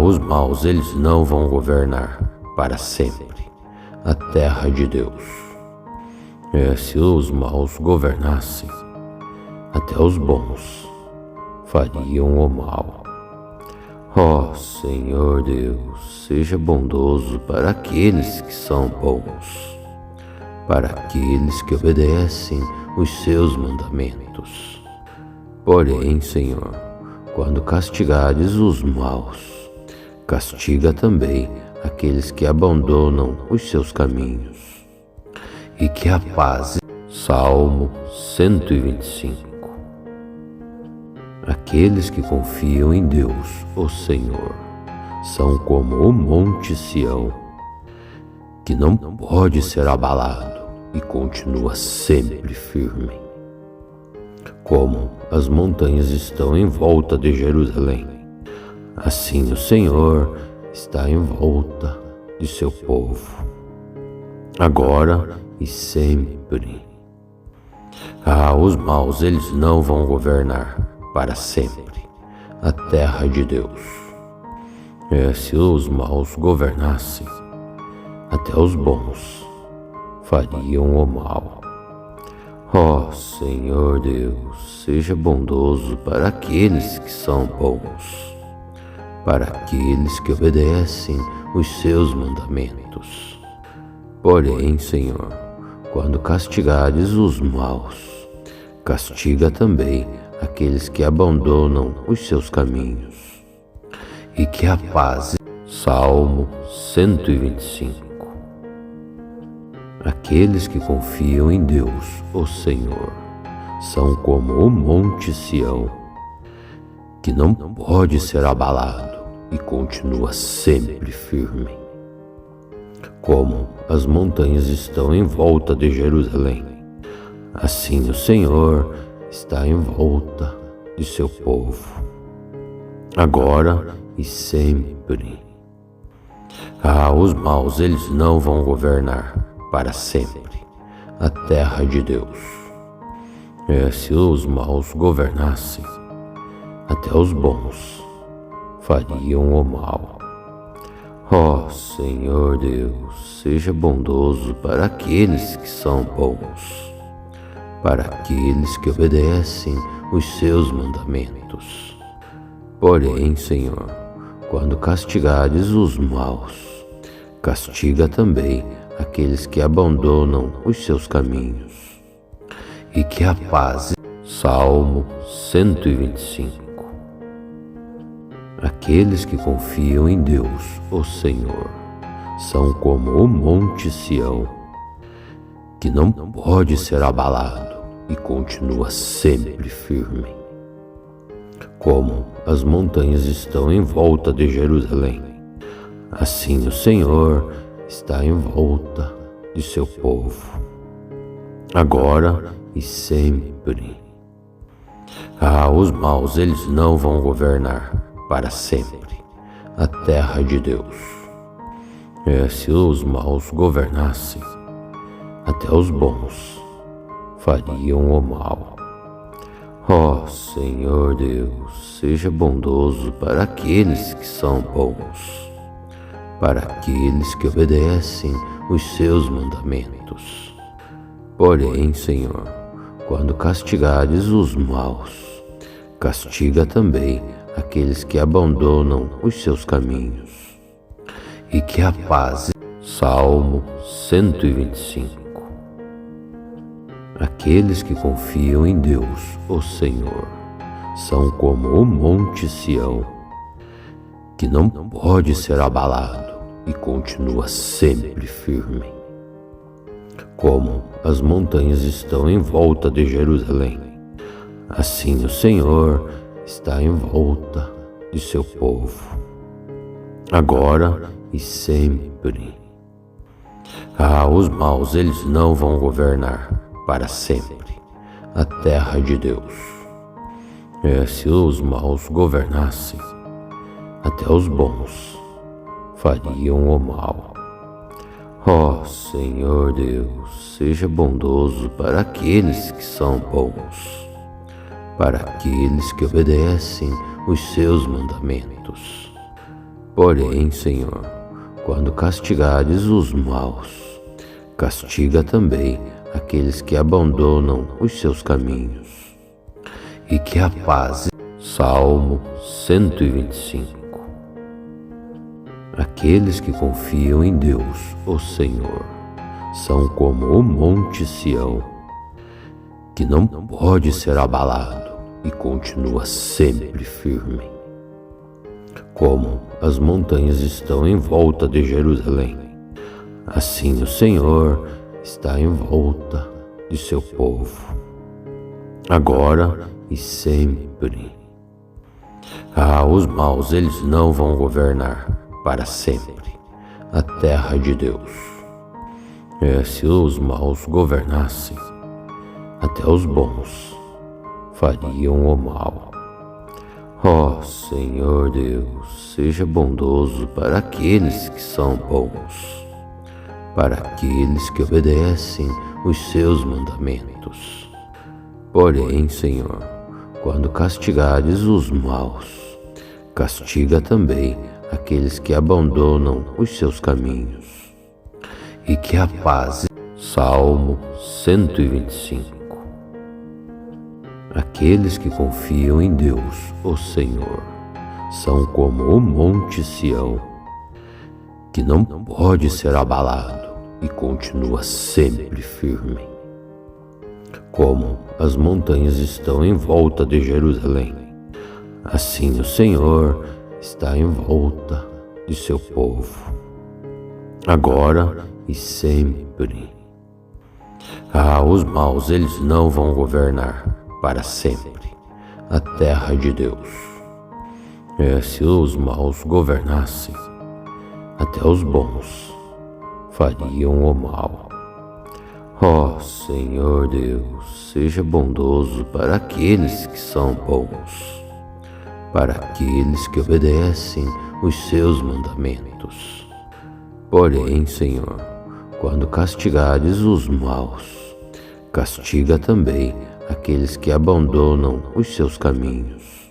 Os maus eles não vão governar para sempre a terra de Deus. Se os maus governassem, até os bons fariam o mal. Ó Senhor Deus, seja bondoso para aqueles que são bons, para aqueles que obedecem os seus mandamentos. Porém, Senhor, quando castigares os maus, castiga também aqueles que abandonam os seus caminhos, e que a paz. Salmo 125. Aqueles que confiam em Deus, o Senhor, são como o monte Sião, que não pode ser abalado e continua sempre firme. Como as montanhas estão em volta de Jerusalém, assim o Senhor está em volta de seu povo, agora e sempre. Os maus eles não vão governar para sempre a terra de Deus. Se os maus governassem, até os bons fariam o mal. Ó Senhor Deus, seja bondoso para aqueles que são bons, para aqueles que obedecem os seus mandamentos. Porém, Senhor, quando castigares os maus, castiga também aqueles que abandonam os seus caminhos, e que a paz. Salmo 125. Aqueles que confiam em Deus, o Senhor, são como o monte Sião, que não pode ser abalado e continua sempre firme. Como as montanhas estão em volta de Jerusalém, assim o Senhor está em volta de seu povo, agora e sempre. Os maus eles não vão governar para sempre a terra de Deus. Se os maus governassem, até os bons fariam o mal. Ó Senhor Deus, seja bondoso para aqueles que são bons, para aqueles que obedecem os seus mandamentos. Porém, Senhor, quando castigares os maus, castiga também aqueles que abandonam os seus caminhos, e que a paz. Salmo 125. Aqueles que confiam em Deus, o Senhor, são como o monte Sião, que não pode ser abalado e continua sempre firme. Como as montanhas estão em volta de Jerusalém, assim o Senhor está em volta de seu povo, agora e sempre. Os maus eles não vão governar para sempre a terra de Deus. Se os maus governassem, até os bons fariam o mal. Ó Senhor Deus, seja bondoso para aqueles que são bons, para aqueles que obedecem os seus mandamentos. Porém, Senhor, quando castigares os maus, castiga também aqueles que abandonam os seus caminhos, e que a paz. Salmo 125. Aqueles que confiam em Deus, o Senhor, são como o monte Sião, que não pode ser abalado e continua sempre firme. Como as montanhas estão em volta de Jerusalém, assim o Senhor está em volta de seu povo, agora e sempre. Os maus eles não vão governar para sempre a terra de Deus. Se os maus governassem, até os bons fariam o mal. Ó Senhor Deus, seja bondoso para aqueles que são bons, para aqueles que obedecem os seus mandamentos. Porém, Senhor, quando castigares os maus, castiga também aqueles que abandonam os seus caminhos, e que a paz. Salmo 125. Aqueles que confiam em Deus, o Senhor, são como o monte Sião, que não pode ser abalado e continua sempre firme. Como as montanhas estão em volta de Jerusalém, assim o Senhor está em volta de seu povo, agora e sempre. Os maus eles não vão governar para sempre a terra de Deus. Se os maus governassem, até os bons fariam o mal. Ó Senhor Deus, seja bondoso para aqueles que são bons, para aqueles que obedecem os seus mandamentos. Porém, Senhor, quando castigares os maus, castiga também aqueles que abandonam os seus caminhos, e que a paz. Salmo 125. Aqueles que confiam em Deus, o Senhor, são como o monte Sião, que não pode ser abalado e continua sempre firme. Como as montanhas estão em volta de Jerusalém, assim o Senhor está em volta de seu povo, agora e sempre. Os maus, eles não vão governar para sempre a terra de Deus. Se os maus governassem, até os bons fariam o mal. Ó Senhor Deus, seja bondoso para aqueles que são bons, para aqueles que obedecem os seus mandamentos. Porém, Senhor, quando castigares os maus, castiga também aqueles que abandonam os seus caminhos, e que a paz. Salmo 125. Aqueles que confiam em Deus, o Senhor, são como o monte Sião, que não pode ser abalado e continua sempre firme. Como as montanhas estão em volta de Jerusalém, assim o Senhor está em volta de seu povo, agora e sempre. Os maus, eles não vão governar para sempre a terra de Deus. Se os maus governassem, até os bons fariam o mal. Ó Senhor Deus, seja bondoso para aqueles que são bons, para aqueles que obedecem os seus mandamentos. Porém, Senhor, quando castigares os maus, castiga também aqueles que abandonam os seus caminhos,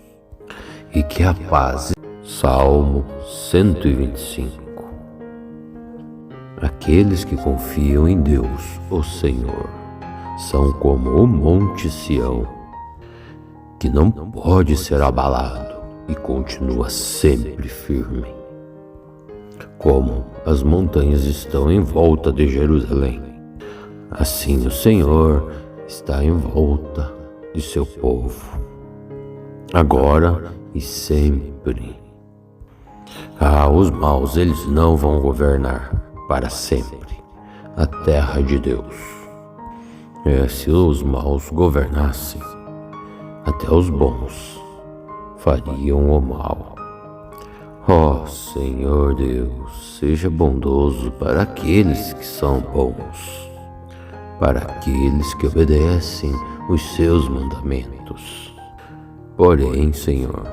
e que a paz. Salmo 125. Aqueles que confiam em Deus, o Senhor, são como o monte Sião, que não pode ser abalado e continua sempre firme. Como as montanhas estão em volta de Jerusalém, assim o Senhor está em volta de seu povo, agora e sempre. Os maus, eles não vão governar para sempre a terra de Deus. Se os maus governassem, até os bons fariam o mal. Ó Senhor Deus, seja bondoso para aqueles que são bons, para aqueles que obedecem os seus mandamentos. Porém, Senhor,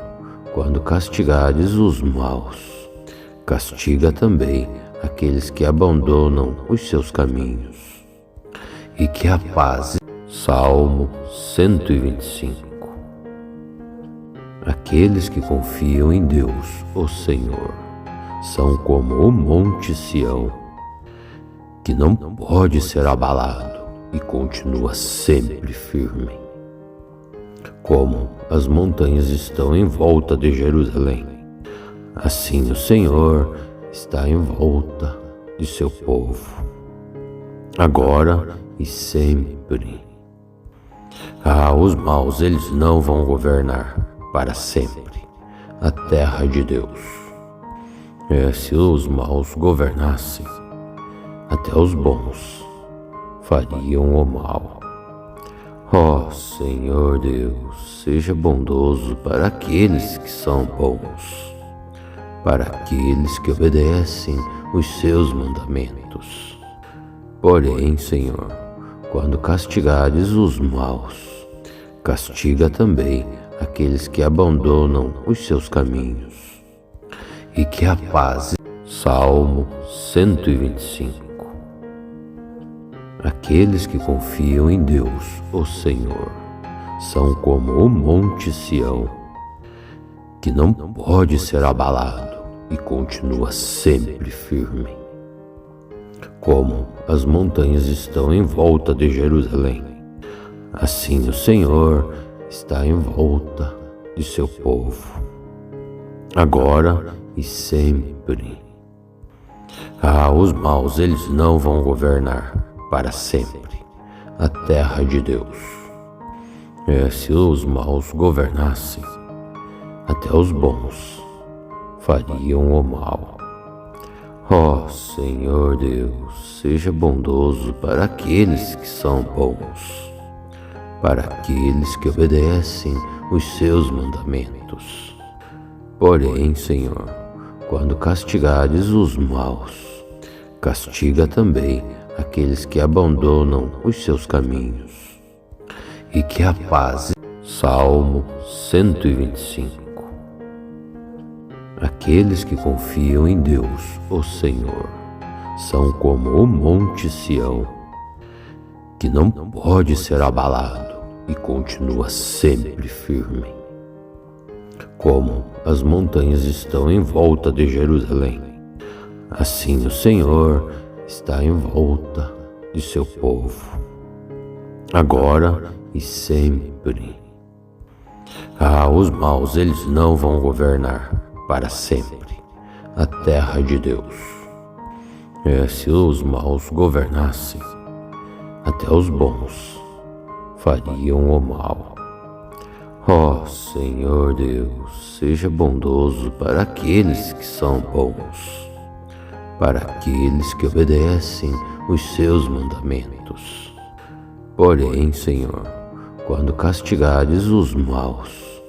quando castigares os maus, castiga também aqueles que abandonam os seus caminhos, e que a paz. Salmo 125. Aqueles que confiam em Deus, o Senhor, são como o monte Sião, que não pode ser abalado e continua sempre firme. Como as montanhas estão em volta de Jerusalém, assim o Senhor está em volta de seu povo, agora e sempre. Os maus, eles não vão governar para sempre a terra de Deus. Se os maus governassem, até os bons fariam o mal. Ó Senhor Deus, seja bondoso para aqueles que são bons, para aqueles que obedecem os seus mandamentos. Porém, Senhor, quando castigares os maus, castiga também aqueles que abandonam os seus caminhos, e que a paz. Salmo 125. Aqueles que confiam em Deus, o Senhor, são como o monte Sião, que não pode ser abalado e continua sempre firme. Como as montanhas estão em volta de Jerusalém, assim o Senhor está em volta de seu povo, agora e sempre. Os maus eles não vão governar para sempre a terra de Deus. Se os maus governassem, até os bons fariam o mal. Ó Senhor Deus, seja bondoso para aqueles que são bons, para aqueles que obedecem os seus mandamentos. Porém, Senhor, quando castigares os maus, castiga também aqueles que abandonam os seus caminhos. E que a paz. Salmo 125. Aqueles que confiam em Deus, o Senhor, são como o monte Sião, que não pode ser abalado e continua sempre firme. Como as montanhas estão em volta de Jerusalém, assim o Senhor está em volta de seu povo, agora e sempre. Os maus eles não vão governar para sempre a terra de Deus. Se os maus governassem, até os bons fariam o mal. Ó Senhor Deus, seja bondoso para aqueles que são bons, para aqueles que obedecem os seus mandamentos. Porém, Senhor, quando castigares os maus,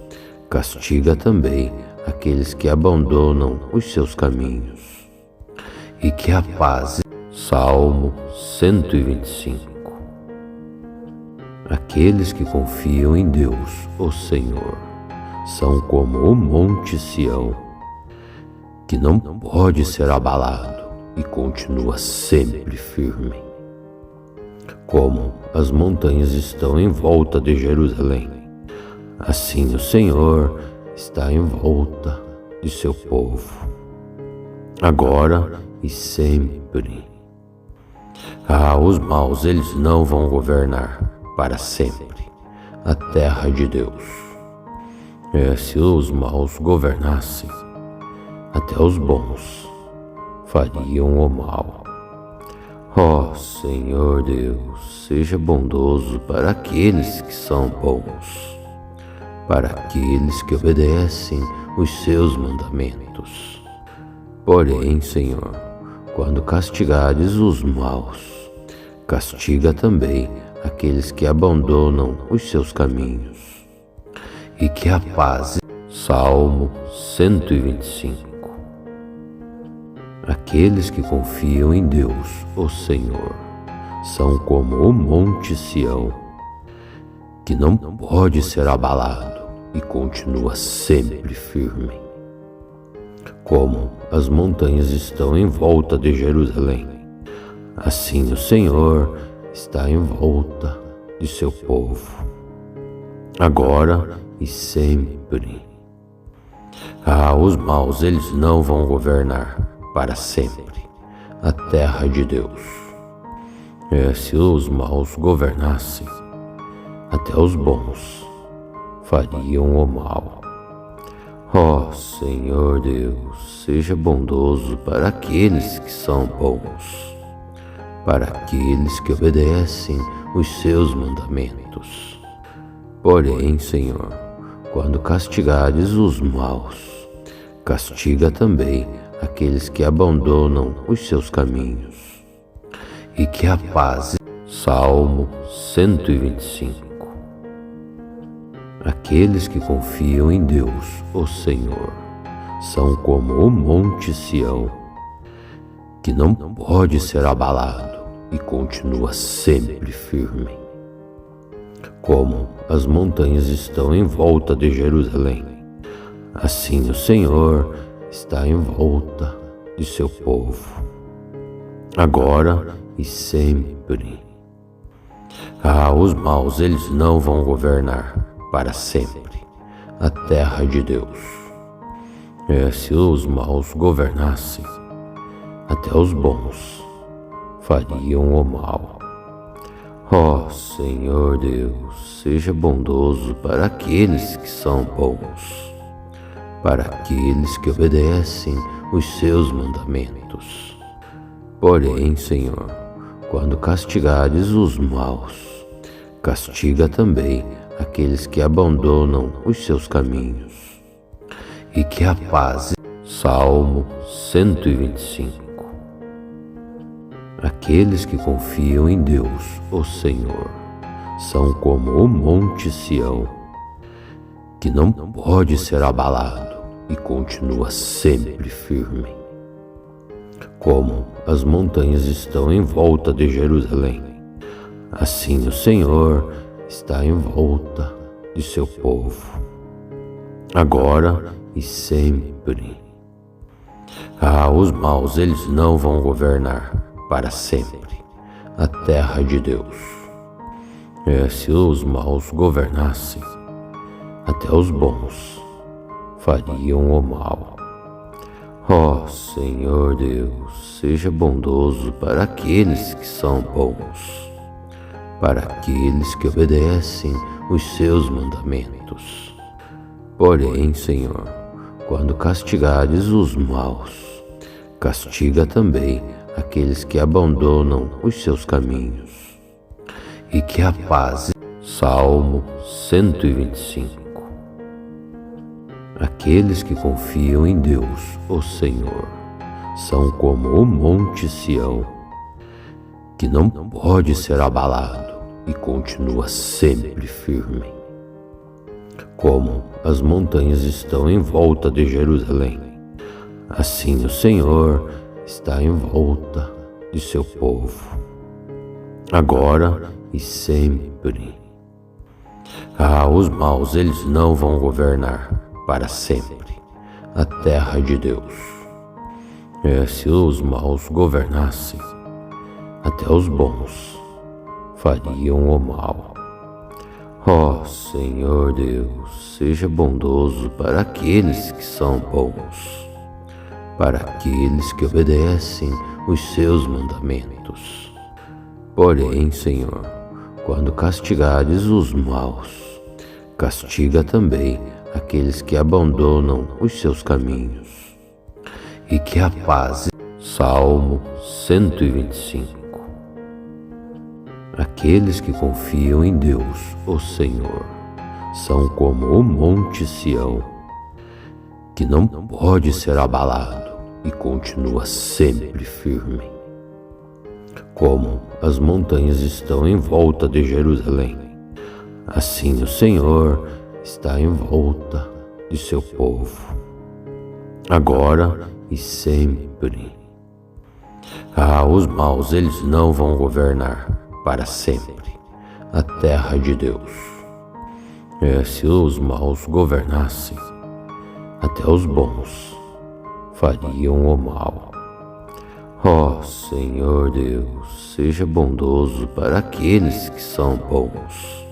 castiga também aqueles que abandonam os seus caminhos. E que a paz. Salmo 125. Aqueles que confiam em Deus, o Senhor, são como o monte Sião, que não pode ser abalado e continua sempre firme. Como as montanhas estão em volta de Jerusalém, assim o Senhor está em volta de seu povo, agora e sempre. Os maus eles não vão governar para sempre a terra de Deus. Se os maus governassem, até os bons fariam o mal. Ó Senhor Deus, seja bondoso para aqueles que são bons, para aqueles que obedecem os seus mandamentos. Porém, Senhor, quando castigares os maus, castiga também aqueles que abandonam os seus caminhos. E que a paz. Salmo 125. Aqueles que confiam em Deus, o Senhor, são como o monte Sião, que não pode ser abalado e continua sempre firme. Como as montanhas estão em volta de Jerusalém, assim o Senhor está em volta de seu povo, agora e sempre. Os maus eles não vão governar para sempre a terra de Deus. Se os maus governassem, até os bons fariam o mal. Ó Senhor Deus, seja bondoso para aqueles que são bons, para aqueles que obedecem os seus mandamentos. Porém, Senhor, quando castigares os maus, castiga também aqueles que abandonam os seus caminhos. E que a paz. Salmo 125. Aqueles que confiam em Deus, o Senhor, são como o monte Sião, que não pode ser abalado e continua sempre firme. Como as montanhas estão em volta de Jerusalém, assim o Senhor está em volta de seu povo, agora e sempre. Os maus eles não vão governar para sempre a terra de Deus. Se os maus governassem, até os bons fariam o mal. Ó Senhor Deus, seja bondoso para aqueles que são bons, para aqueles que obedecem os seus mandamentos. Porém, Senhor, quando castigares os maus, castiga também aqueles que abandonam os seus caminhos. E que a paz. Salmo 125. Aqueles que confiam em Deus, o Senhor, são como o monte Sião, que não pode ser abalado e continua sempre firme. Como as montanhas estão em volta de Jerusalém, assim o Senhor está em volta de seu povo, agora e sempre. Os maus, eles não vão governar para sempre a terra de Deus. Se os maus governassem, até os bons fariam o mal. Ó Senhor Deus, seja bondoso para aqueles que são bons, para aqueles que obedecem os seus mandamentos. Porém, Senhor, quando castigares os maus, castiga também aqueles que abandonam os seus caminhos. E que a paz. Salmo 125. Aqueles que confiam em Deus, o Senhor, são como o monte Sião, que não pode ser abalado e continua sempre firme. Como as montanhas estão em volta de Jerusalém, assim o Senhor está em volta de seu povo, agora e sempre. Os maus, eles não vão governar para sempre a terra de Deus. Se os maus governassem, até os bons fariam o mal. Ó Senhor Deus, seja bondoso para aqueles que são bons, para aqueles que obedecem os seus mandamentos. Porém, Senhor, quando castigares os maus, castiga também aqueles que abandonam os seus caminhos. E que a paz. Salmo 125. Aqueles que confiam em Deus, o Senhor, são como o monte Sião, que não pode ser abalado e continua sempre firme. Como as montanhas estão em volta de Jerusalém, assim o Senhor está em volta de seu povo, agora e sempre. Os maus, eles não vão governar para sempre a terra de Deus. Se os maus governassem, até os bons fariam o mal. Ó Senhor Deus, seja bondoso para aqueles que são bons,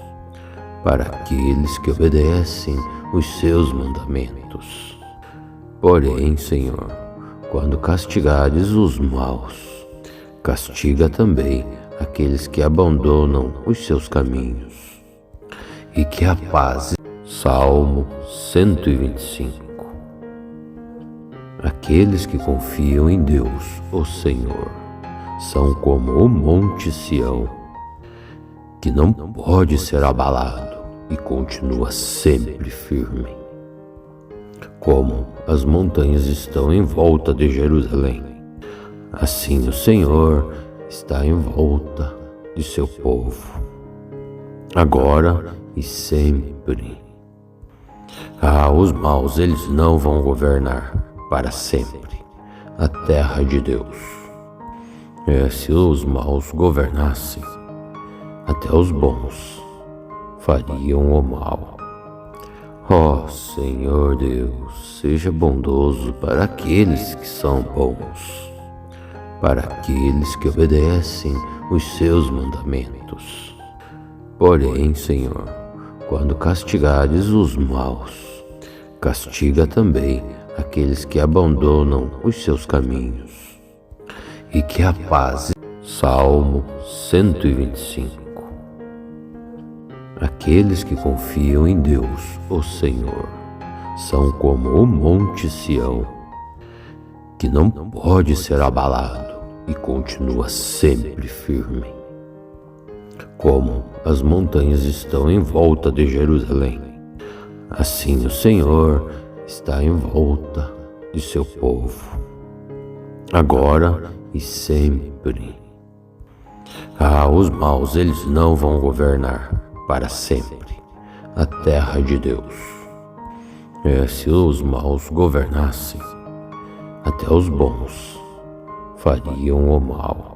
para aqueles que obedecem os seus mandamentos. Porém, Senhor, quando castigares os maus, castiga também aqueles que abandonam os seus caminhos. E que a paz. Salmo 125. Aqueles que confiam em Deus, o Senhor, são como o monte Sião, que não pode ser abalado e continua sempre firme. Como as montanhas estão em volta de Jerusalém, assim o Senhor está em volta de seu povo, agora e sempre. Os maus, eles não vão governar para sempre a terra de Deus. Se os maus governassem, até os bons fariam o mal. Ó Senhor Deus, seja bondoso para aqueles que são bons, para aqueles que obedecem os seus mandamentos. Porém, Senhor, quando castigares os maus, castiga também aqueles que abandonam os seus caminhos, e que a paz. Salmo 125. Aqueles que confiam em Deus, o Senhor, são como o monte Sião, que não pode ser abalado e continua sempre firme. Como as montanhas estão em volta de Jerusalém, assim o Senhor está em volta de seu povo, agora e sempre. Os maus eles não vão governar para sempre a terra de Deus. Se os maus governassem, até os bons fariam o mal.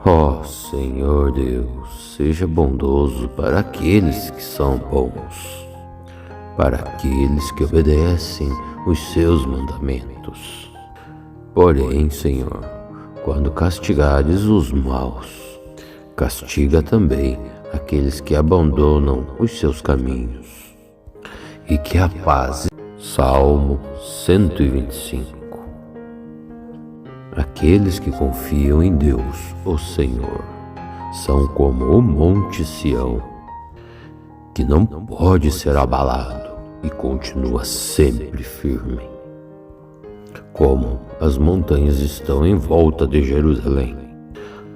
Ó Senhor Deus, seja bondoso para aqueles que são bons, para aqueles que obedecem os seus mandamentos. Porém, Senhor, quando castigares os maus, castiga também aqueles que abandonam os seus caminhos, e que a paz. Salmo 125. Aqueles que confiam em Deus, o Senhor, são como o monte Sião, que não pode ser abalado e continua sempre firme. Como as montanhas estão em volta de Jerusalém,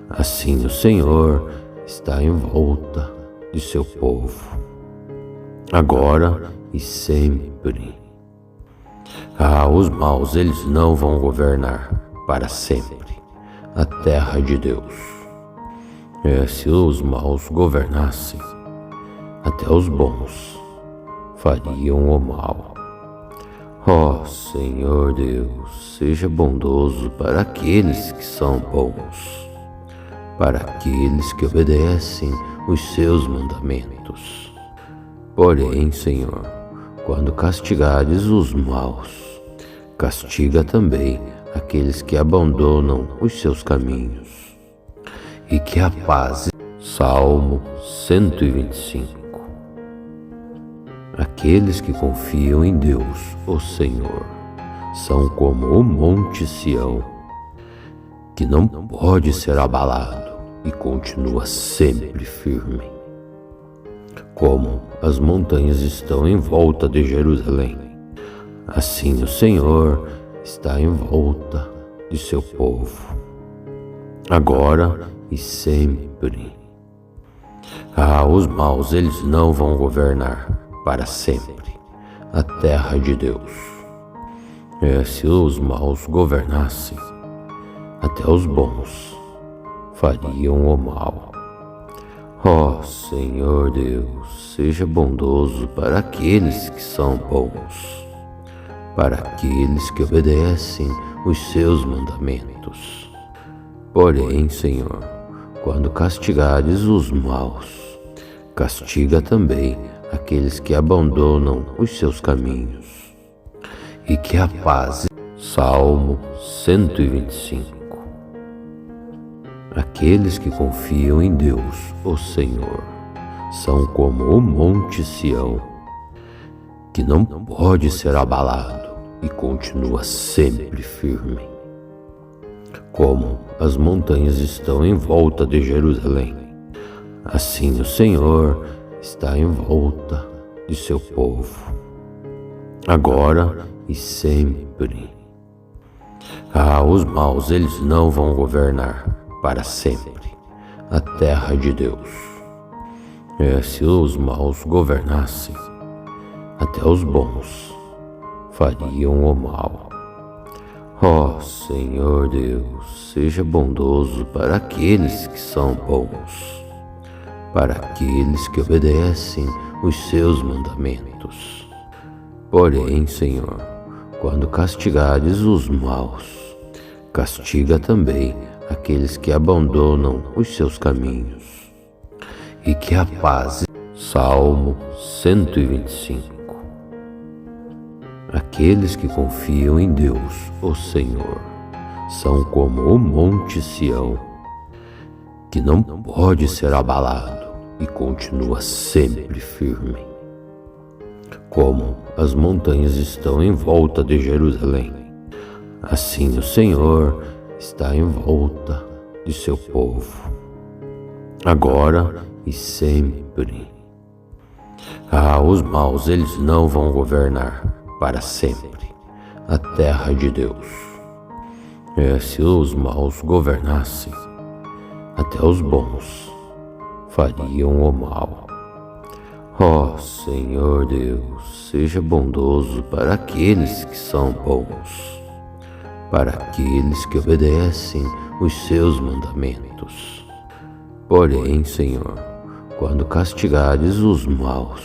assim o Senhor está em volta de seu povo, agora e sempre. Os maus eles não vão governar para sempre a terra de Deus. Se os maus governassem, até os bons fariam o mal. Ó Senhor Deus, seja bondoso para aqueles que são bons, para aqueles que obedecem os seus mandamentos. Porém, Senhor, quando castigares os maus, castiga também aqueles que abandonam os seus caminhos, e que a paz. Salmo 125. Aqueles que confiam em Deus, o Senhor, são como o monte Sião, que não pode ser abalado e continua sempre firme. Como as montanhas estão em volta de Jerusalém, assim o Senhor está em volta de seu povo, agora e sempre. Os maus eles não vão governar para sempre a terra de Deus. Se os maus governassem, até os bons fariam o mal. Ó Senhor Deus, seja bondoso para aqueles que são bons, para aqueles que obedecem os seus mandamentos. Porém, Senhor, quando castigares os maus, castiga também aqueles que abandonam os seus caminhos, e que a paz. Salmo 125. Aqueles que confiam em Deus, o Senhor, são como o monte Sião, que não pode ser abalado e continua sempre firme. Como as montanhas estão em volta de Jerusalém, assim o Senhor está em volta de seu povo, agora e sempre. Os maus eles não vão governar para sempre a terra de Deus. Se os maus governassem, até os bons fariam o mal. Ó Senhor Deus, seja bondoso para aqueles que são bons, para aqueles que obedecem os seus mandamentos. Porém, Senhor, quando castigares os maus, castiga também aqueles que abandonam os seus caminhos, e que a paz. Salmo 125. Aqueles que confiam em Deus, o Senhor, são como o monte Sião, que não pode ser abalado e continua sempre firme. como as montanhas estão em volta de Jerusalém, assim o Senhor está em volta de seu povo, agora e sempre. Os maus, eles não vão governar para sempre a terra de Deus. Se os maus governassem, até os bons fariam o mal. Ó Senhor Deus, seja bondoso para aqueles que são bons, para aqueles que obedecem os seus mandamentos. Porém, Senhor, quando castigares os maus,